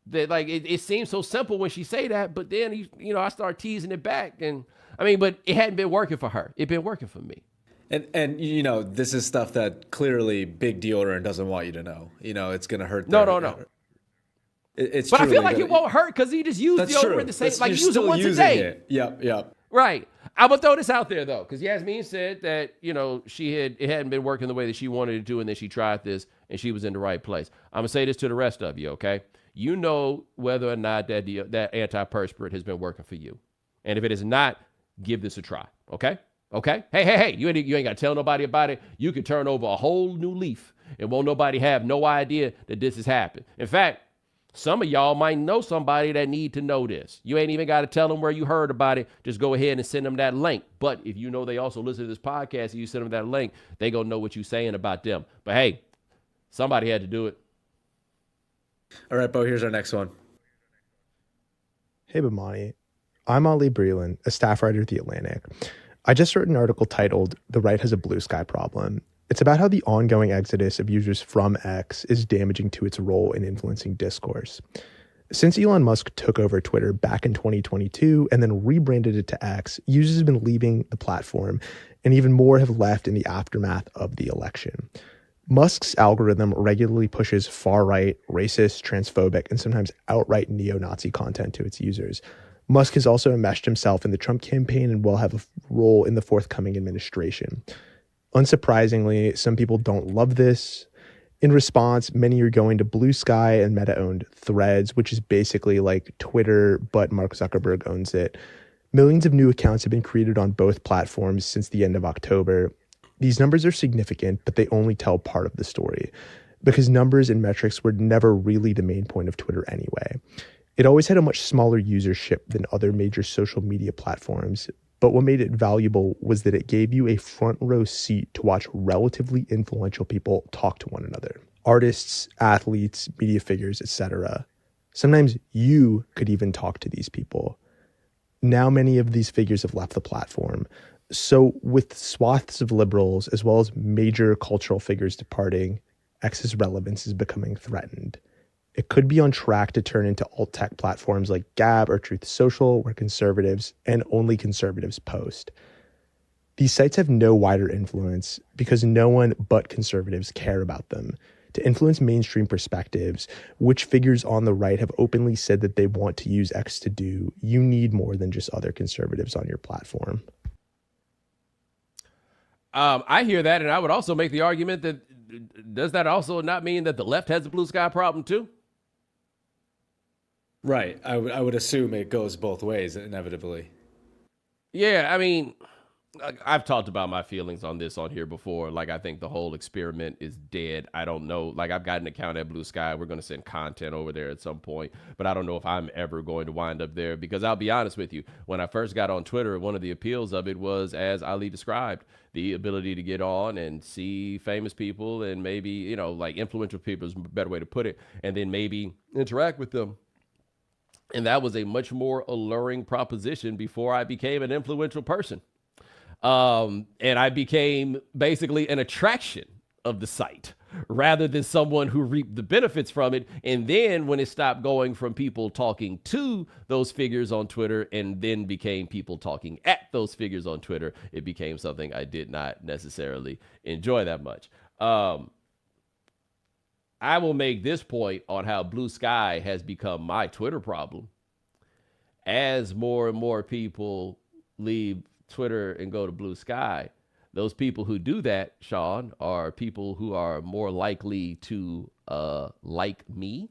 That it seems so simple when she say that, but then I start teasing it back, but it hadn't been working for her. It'd been working for me. And this is stuff that clearly big deodorant doesn't want you to know. It's gonna hurt. No. It's but I feel like it won't hurt because he just used deodorant the same. Use it once a day. Yep. Right. I'm gonna throw this out there though, because Yasmin said that it hadn't been working the way that she wanted it to, and then she tried this and she was in the right place. I'm gonna say this to the rest of you, okay? You know whether or not that antiperspirant has been working for you, and if it is not, give this a try, okay? Okay? Hey! You ain't gotta tell nobody about it. You can turn over a whole new leaf, and won't nobody have no idea that this has happened. In fact, some of y'all might know somebody that need to know this. You ain't even got to tell them where you heard about it. Just go ahead and send them that link. But if you know they also listen to this podcast and you send them that link, they gonna know what you're saying about them. But hey, somebody had to do it. All right, Bo, here's our next one. Hey, Bomani. I'm Ali Breland, a staff writer at The Atlantic. I just wrote an article titled "The Right Has a Bluesky Problem." It's about how the ongoing exodus of users from X is damaging to its role in influencing discourse. Since Elon Musk took over Twitter back in 2022 and then rebranded it to X, users have been leaving the platform, and even more have left in the aftermath of the election. Musk's algorithm regularly pushes far-right, racist, transphobic, and sometimes outright neo-Nazi content to its users. Musk has also enmeshed himself in the Trump campaign and will have a role in the forthcoming administration. Unsurprisingly, some people don't love this. In response, many are going to Bluesky and Meta-owned Threads, which is basically like Twitter, but Mark Zuckerberg owns it. Millions of new accounts have been created on both platforms since the end of October. These numbers are significant, but they only tell part of the story, because numbers and metrics were never really the main point of Twitter anyway. It always had a much smaller usership than other major social media platforms, but what made it valuable was that it gave you a front row seat to watch relatively influential people talk to one another. Artists, athletes, media figures, etc. Sometimes you could even talk to these people. Now many of these figures have left the platform. So with swaths of liberals, as well as major cultural figures departing, X's relevance is becoming threatened. It could be on track to turn into alt-tech platforms like Gab or Truth Social, where conservatives and only conservatives post. These sites have no wider influence because no one but conservatives care about them. To influence mainstream perspectives, which figures on the right have openly said that they want to use X to do, you need more than just other conservatives on your platform. I hear that, and I would also make the argument that does that also not mean that the left has a blue sky problem too? Right. I would assume it goes both ways inevitably. Yeah, I mean, I've talked about my feelings on this on here before. Like, I think the whole experiment is dead. I don't know. Like, I've got an account at Blue Sky. We're going to send content over there at some point, but I don't know if I'm ever going to wind up there, because I'll be honest with you. When I first got on Twitter, one of the appeals of it was, as Ali described, the ability to get on and see famous people and maybe, you know, like influential people is a better way to put it, and then maybe interact with them. And that was a much more alluring proposition before I became an influential person. And I became basically an attraction of the site rather than someone who reaped the benefits from it. And then when it stopped going from people talking to those figures on Twitter and then became people talking at those figures on Twitter, it became something I did not necessarily enjoy that much. I will make this point on how Blue Sky has become my Twitter problem. As more and more people leave Twitter and go to Blue Sky, those people who do that, Sean, are people who are more likely to like me,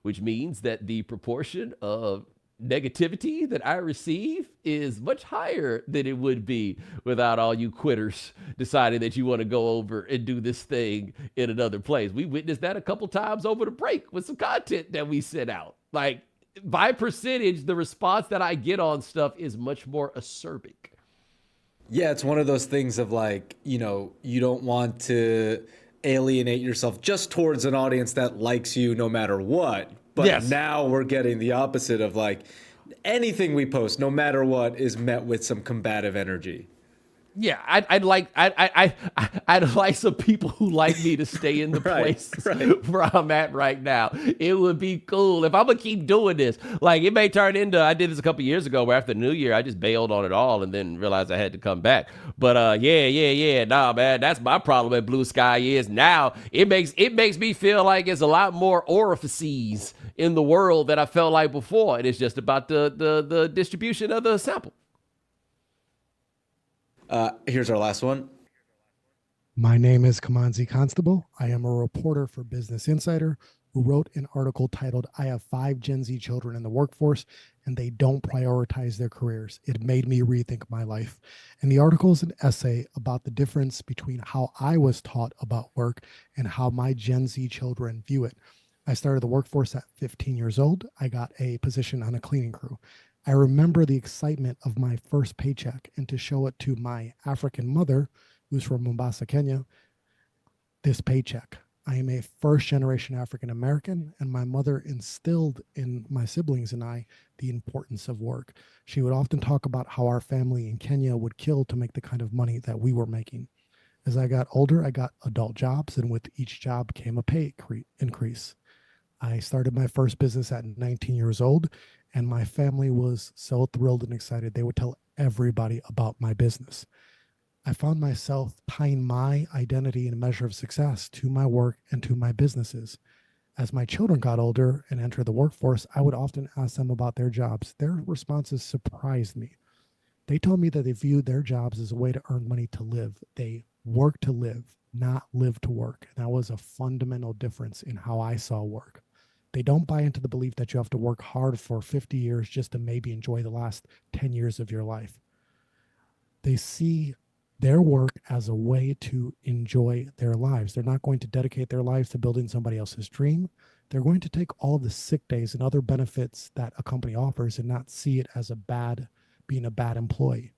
which means that the proportion of negativity that I receive is much higher than it would be without all you quitters deciding that you want to go over and do this thing in another place. We witnessed that a couple times over the break with some content that we sent out. Like, by percentage, the response that I get on stuff is much more acerbic. Yeah, it's one of those things of like, you know, you don't want to alienate yourself just towards an audience that likes you no matter what. But yes, now we're getting the opposite of like anything we post, no matter what, is met with some combative energy. Yeah, I'd like some people who like me to stay in the place where I'm at right now. It would be cool if I'm gonna keep doing this. Like, it may turn into, I did this a couple years ago where after New Year I just bailed on it all and then realized I had to come back. But nah, man, that's my problem at Blue Sky is now it makes me feel like it's a lot more orifices in the world than I felt like before, and it's just about the distribution of the sample. Here's our last one. My name is Kimanzi Constable. I am a reporter for Business Insider who wrote an article titled, "I have 5 Gen Z children in the workforce and they don't prioritize their careers. It made me rethink my life." And the article is an essay about the difference between how I was taught about work and how my Gen Z children view it. I started the workforce at 15 years old. I got a position on a cleaning crew. I remember the excitement of my first paycheck, and to show it to my African mother, who's from Mombasa, Kenya, this paycheck. I am a first-generation African-American, and my mother instilled in my siblings and I the importance of work. She would often talk about how our family in Kenya would kill to make the kind of money that we were making. As I got older, I got adult jobs, and with each job came a pay increase. I started my first business at 19 years old, and my family was so thrilled and excited they would tell everybody about my business. I found myself tying my identity and measure of success to my work and to my businesses. As my children got older and entered the workforce, I would often ask them about their jobs. Their responses surprised me. They told me that they viewed their jobs as a way to earn money to live. They work to live, not live to work. And that was a fundamental difference in how I saw work. They don't buy into the belief that you have to work hard for 50 years just to maybe enjoy the last 10 years of your life. They see their work as a way to enjoy their lives. They're not going to dedicate their lives to building somebody else's dream. They're going to take all of the sick days and other benefits that a company offers and not see it as being a bad employee.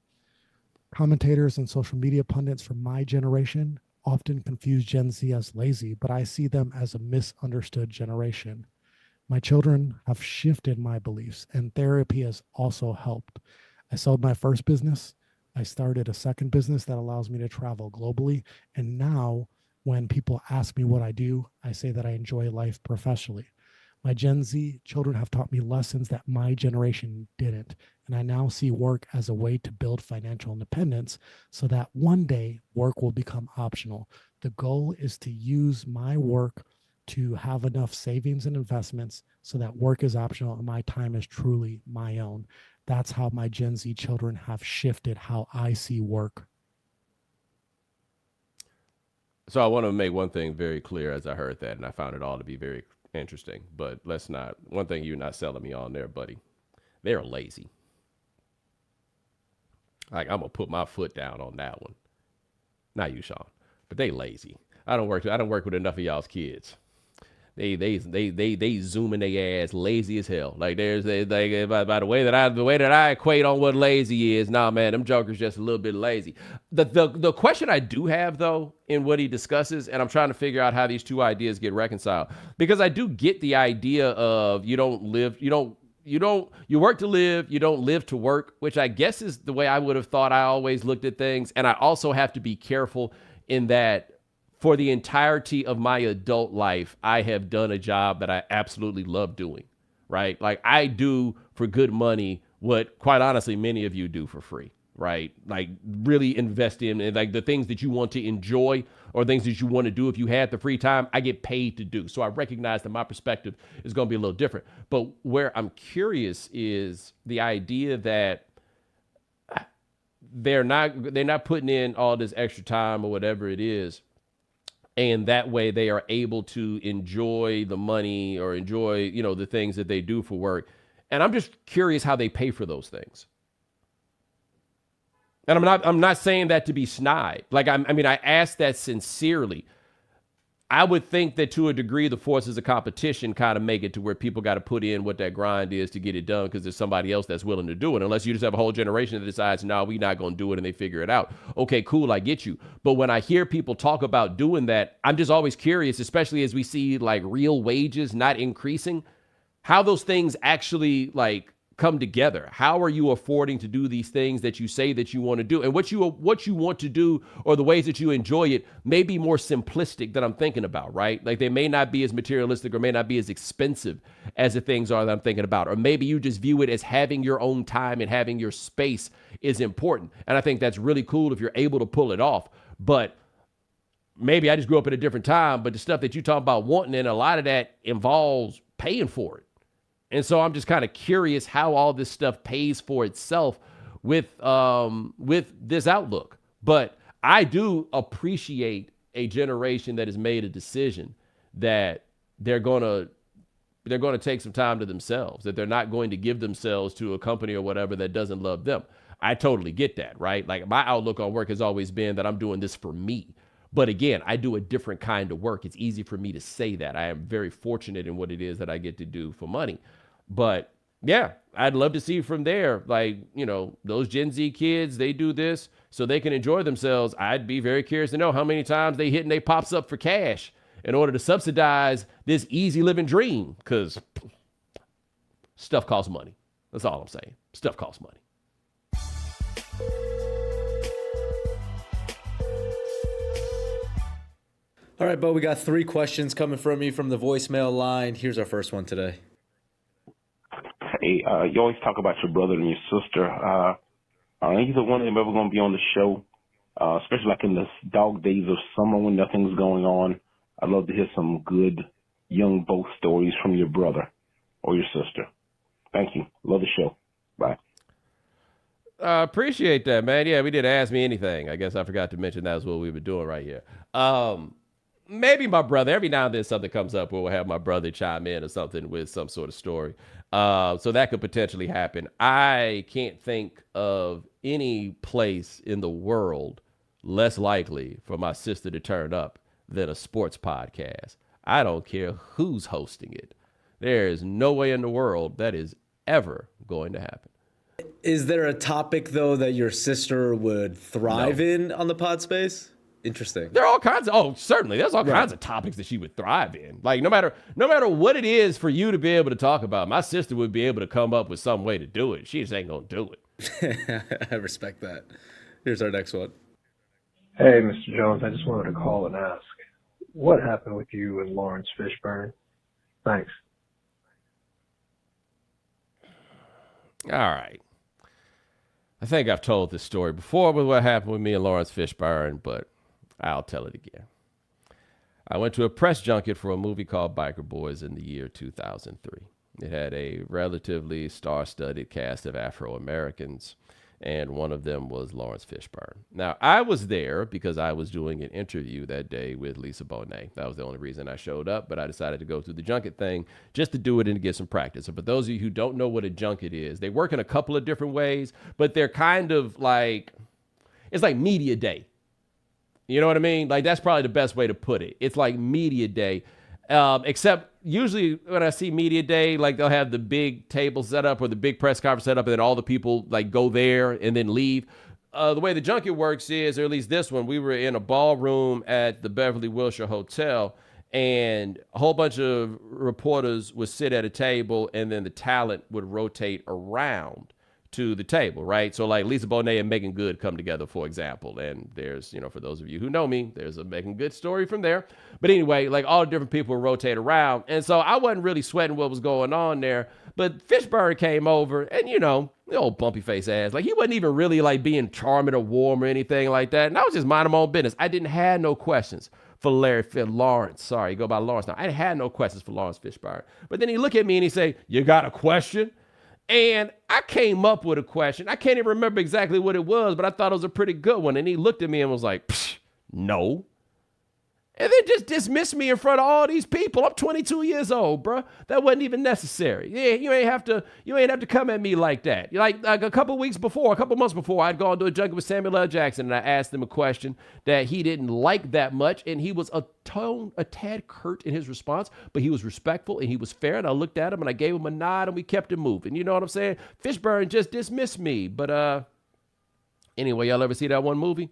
Commentators and social media pundits from my generation often confuse Gen Z as lazy, but I see them as a misunderstood generation. My children have shifted my beliefs, and therapy has also helped. I sold my first business. I started a second business that allows me to travel globally. And now when people ask me what I do, I say that I enjoy life professionally. My Gen Z children have taught me lessons that my generation didn't. And I now see work as a way to build financial independence so that one day work will become optional. The goal is to use my work to have enough savings and investments so that work is optional and my time is truly my own. That's how my Gen Z children have shifted how I see work. So I want to make one thing very clear as I heard that, and I found it all to be very interesting. But one thing you're not selling me on there, buddy. They're lazy. Like, I'm going to put my foot down on that one. Not you, Sean, but they lazy. I don't work with enough of y'all's kids. They zooming their ass lazy as hell. Like by the way that I equate on what lazy is, nah, man, them jokers just a little bit lazy. The question I do have though in what he discusses, and I'm trying to figure out how these two ideas get reconciled, because I do get the idea of you work to live, you don't live to work, which I guess is the way I would have thought I always looked at things. And I also have to be careful in that for the entirety of my adult life, I have done a job that I absolutely love doing, right? Like I do for good money what, quite honestly, many of you do for free, right? Like really invest in like the things that you want to enjoy or things that you want to do. If you had the free time, I get paid to do. So I recognize that my perspective is going to be a little different. But where I'm curious is the idea that they're not putting in all this extra time or whatever it is. And that way they are able to enjoy the money or enjoy, the things that they do for work. And I'm just curious how they pay for those things. And I'm not saying that to be snide. Like, I ask that sincerely. I would think that to a degree, the forces of competition kind of make it to where people got to put in what that grind is to get it done because there's somebody else that's willing to do it. Unless you just have a whole generation that decides, no, we're not going to do it, and they figure it out. Okay, cool, I get you. But when I hear people talk about doing that, I'm just always curious, especially as we see like real wages not increasing, how those things actually like come together. How are you affording to do these things that you say that you want to do? And what you want to do or the ways that you enjoy it may be more simplistic than I'm thinking about, right? Like they may not be as materialistic or may not be as expensive as the things are that I'm thinking about. Or maybe you just view it as having your own time and having your space is important. And I think that's really cool if you're able to pull it off. But maybe I just grew up at a different time, but the stuff that you talk about wanting, and a lot of that involves paying for it. And so I'm just kind of curious how all this stuff pays for itself with this outlook. But I do appreciate a generation that has made a decision that they're going to take some time to themselves, that they're not going to give themselves to a company or whatever that doesn't love them. I totally get that, right? Like my outlook on work has always been that I'm doing this for me. But again, I do a different kind of work. It's easy for me to say that. I am very fortunate in what it is that I get to do for money. But yeah, I'd love to see from there, like, those Gen Z kids, they do this so they can enjoy themselves. I'd be very curious to know how many times they hit and they pops up for cash in order to subsidize this easy living dream, because stuff costs money. That's all I'm saying. Stuff costs money. All right, Bo, we got 3 questions coming from you from the voicemail line. Here's our first one today. Hey, you always talk about your brother and your sister. Are either one of them ever going to be on the show, especially like in the dog days of summer when nothing's going on? I'd love to hear some good young both stories from your brother or your sister. Thank you. Love the show. Bye. Appreciate that, man. Yeah, we did Ask Me Anything. I guess I forgot to mention that's what we were doing right here. Maybe my brother, every now and then something comes up where we'll have my brother chime in or something with some sort of story. So that could potentially happen. I can't think of any place in the world less likely for my sister to turn up than a sports podcast. I don't care who's hosting it. There is no way in the world that is ever going to happen. Is there a topic, though, that your sister would thrive in on the pod space? Interesting. There are all kinds of, certainly. There's all kinds of topics that she would thrive in. Like, no matter what it is for you to be able to talk about, my sister would be able to come up with some way to do it. She just ain't going to do it. I respect that. Here's our next one. Hey, Mr. Jones, I just wanted to call and ask, what happened with you and Lawrence Fishburne? Thanks. All right. I think I've told this story before with what happened with me and Lawrence Fishburne, but I'll tell it again. I went to a press junket for a movie called Biker Boys in the year 2003. It had a relatively star-studded cast of Afro-Americans, and one of them was Lawrence Fishburne. Now, I was there because I was doing an interview that day with Lisa Bonet. That was the only reason I showed up, but I decided to go through the junket thing just to do it and to get some practice. So for those of you who don't know what a junket is, they work in a couple of different ways, but they're kind of like, it's like media day. You know what I mean? Like, that's probably the best way to put it. It's like media day. Except usually when I see media day, like they'll have the big table set up or the big press conference set up and then all the people like go there and then leave. The way the junket works is, or at least this one, we were in a ballroom at the Beverly Wilshire Hotel and a whole bunch of reporters would sit at a table and then the talent would rotate around to the table, right? So like Lisa Bonet and Megan Good come together, for example. And there's, for those of you who know me, there's a Megan Good story from there. But anyway, like all the different people rotate around. And so I wasn't really sweating what was going on there. But Fishburne came over and, the old bumpy face ass, like he wasn't even really like being charming or warm or anything like that. And I was just minding my own business. I didn't have no questions for Lawrence. Sorry, go by Lawrence now. I had no questions for Lawrence Fishburne. But then he looked at me and he said, "You got a question?" And I came up with a question. I can't even remember exactly what it was, but I thought it was a pretty good one. And he looked at me and was like, "No." And then just dismissed me in front of all these people. I'm 22 years old, bro. That wasn't even necessary. Yeah, you ain't have to come at me like that. Like a couple months before, I'd gone to a junket with Samuel L. Jackson, and I asked him a question that he didn't like that much, and he was a tad curt in his response, but he was respectful and he was fair. And I looked at him and I gave him a nod, and we kept it moving. You know what I'm saying? Fishburne just dismissed me. But anyway, y'all ever see that one movie?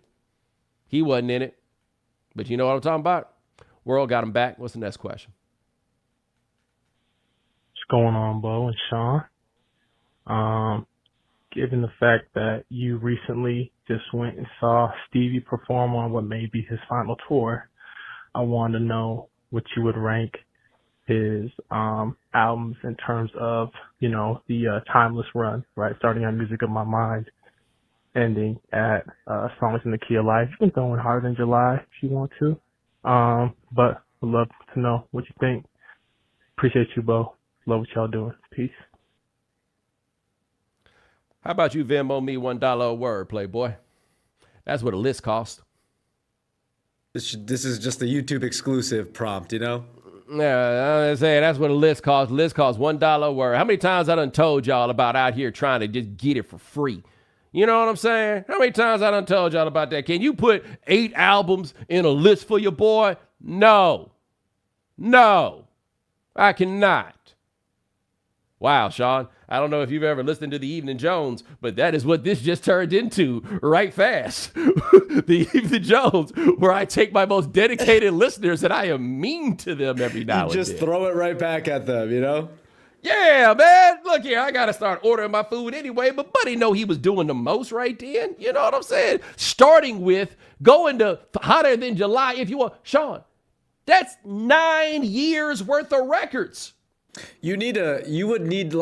He wasn't in it. But you know what I'm talking about? World got him back. What's the next question? What's going on, Bo and Sean? Given the fact that you recently just went and saw Stevie perform on what may be his final tour, I wanted to know what you would rank his albums in terms of, the timeless run, right? Starting on Music of My Mind, ending at Songs in the Key of Life. You can throw in Harder Than July if you want to. But I'd love to know what you think. Appreciate you, Bo. Love what y'all doing. Peace. How about you Venmo me $1 a word, Playboy? That's what a list costs. This is just a YouTube exclusive prompt, Yeah, I'm saying that's what a list costs. List costs $1 a word. How many times I done told y'all about out here trying to just get it for free? You know what I'm saying? How many times I done told y'all about that? Can you put 8 albums in a list for your boy? No, I cannot. Wow, Sean, I don't know if you've ever listened to the Evening Jones, but that is what this just turned into right fast. The Evening Jones, where I take my most dedicated listeners and I am mean to them every now and then. You just throw it right back at them, Yeah, man. Look here, I got to start ordering my food anyway, but Buddy know he was doing the most right then. You know what I'm saying? Starting with going to Hotter Than July if you want. Sean, that's 9 years worth of records. You would need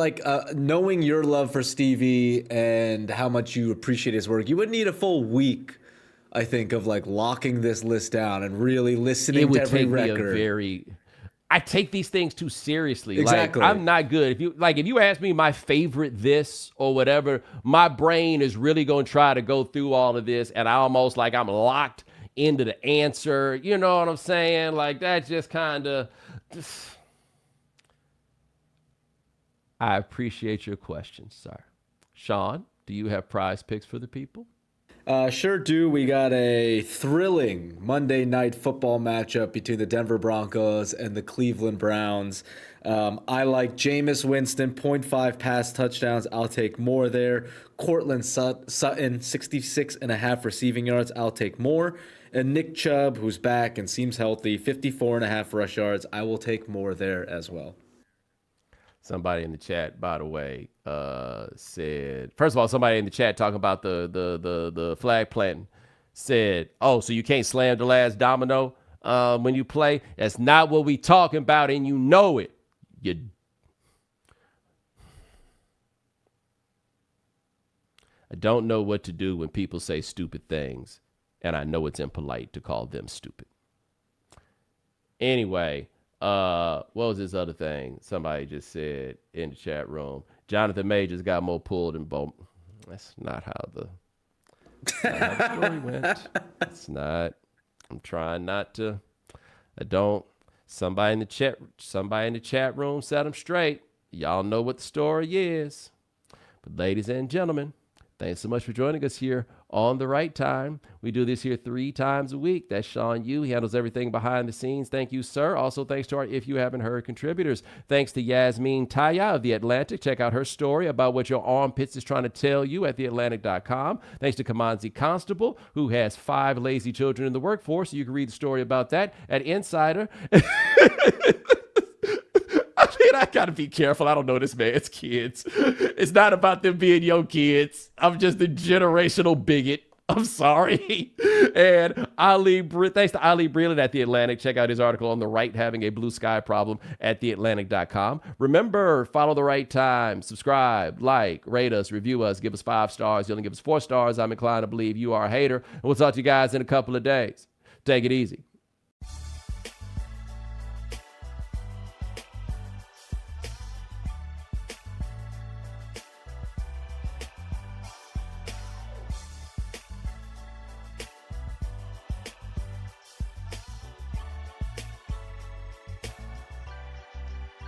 knowing your love for Stevie and how much you appreciate his work. You would need a full week, I think, of locking this list down and really listening to every record. I take these things too seriously. Exactly. Like, I'm not good. If you ask me my favorite this or whatever, my brain is really going to try to go through all of this, and I almost like I'm locked into the answer. You know what I'm saying? Like, that's just kind of. I appreciate your question, sir. Sean, do you have prize picks for the people? Sure do. We got a thrilling Monday night football matchup between the Denver Broncos and the Cleveland Browns. I like Jameis Winston, 0.5 pass touchdowns. I'll take more there. Cortland Sutton, 66.5 receiving yards. I'll take more. And Nick Chubb, who's back and seems healthy, 54.5 rush yards. I will take more there as well. Somebody in the chat, by the way, said, first of all, somebody in the chat talking about the flag planting said, oh, so you can't slam the last domino when you play? That's not what we talking about, and you know it. I don't know what to do when people say stupid things, and I know it's impolite to call them stupid. Anyway, what was this other thing? Somebody just said in the chat room, Jonathan Majors got more pull than Bo. That's not how the story went. It's not. I'm trying not to. I don't. Somebody in the chat room set them straight. Y'all know what the story is. But ladies and gentlemen, thanks so much for joining us here on The Right Time. We do this here 3 times a week. That's Sean Yu. He handles everything behind the scenes. Thank you, sir. Also, thanks to our If You Haven't Heard contributors. Thanks to Yasmin Tayag of The Atlantic. Check out her story about what your armpits is trying to tell you at theatlantic.com. Thanks to Kimanzi Constable, who has 5 lazy children in the workforce. You can read the story about that at Insider. I gotta be careful. I don't know this man's kids. It's not about them being your kids. I'm just a generational bigot. I'm sorry. And thanks to Ali Breland at The Atlantic. Check out his article on the right having a blue sky problem at theatlantic.com. Remember, follow The Right Time, subscribe, like, rate us, review us, give us 5 stars. You only give us 4 stars, I'm inclined to believe you are a hater. And we'll talk to you guys in a couple of days. Take it easy.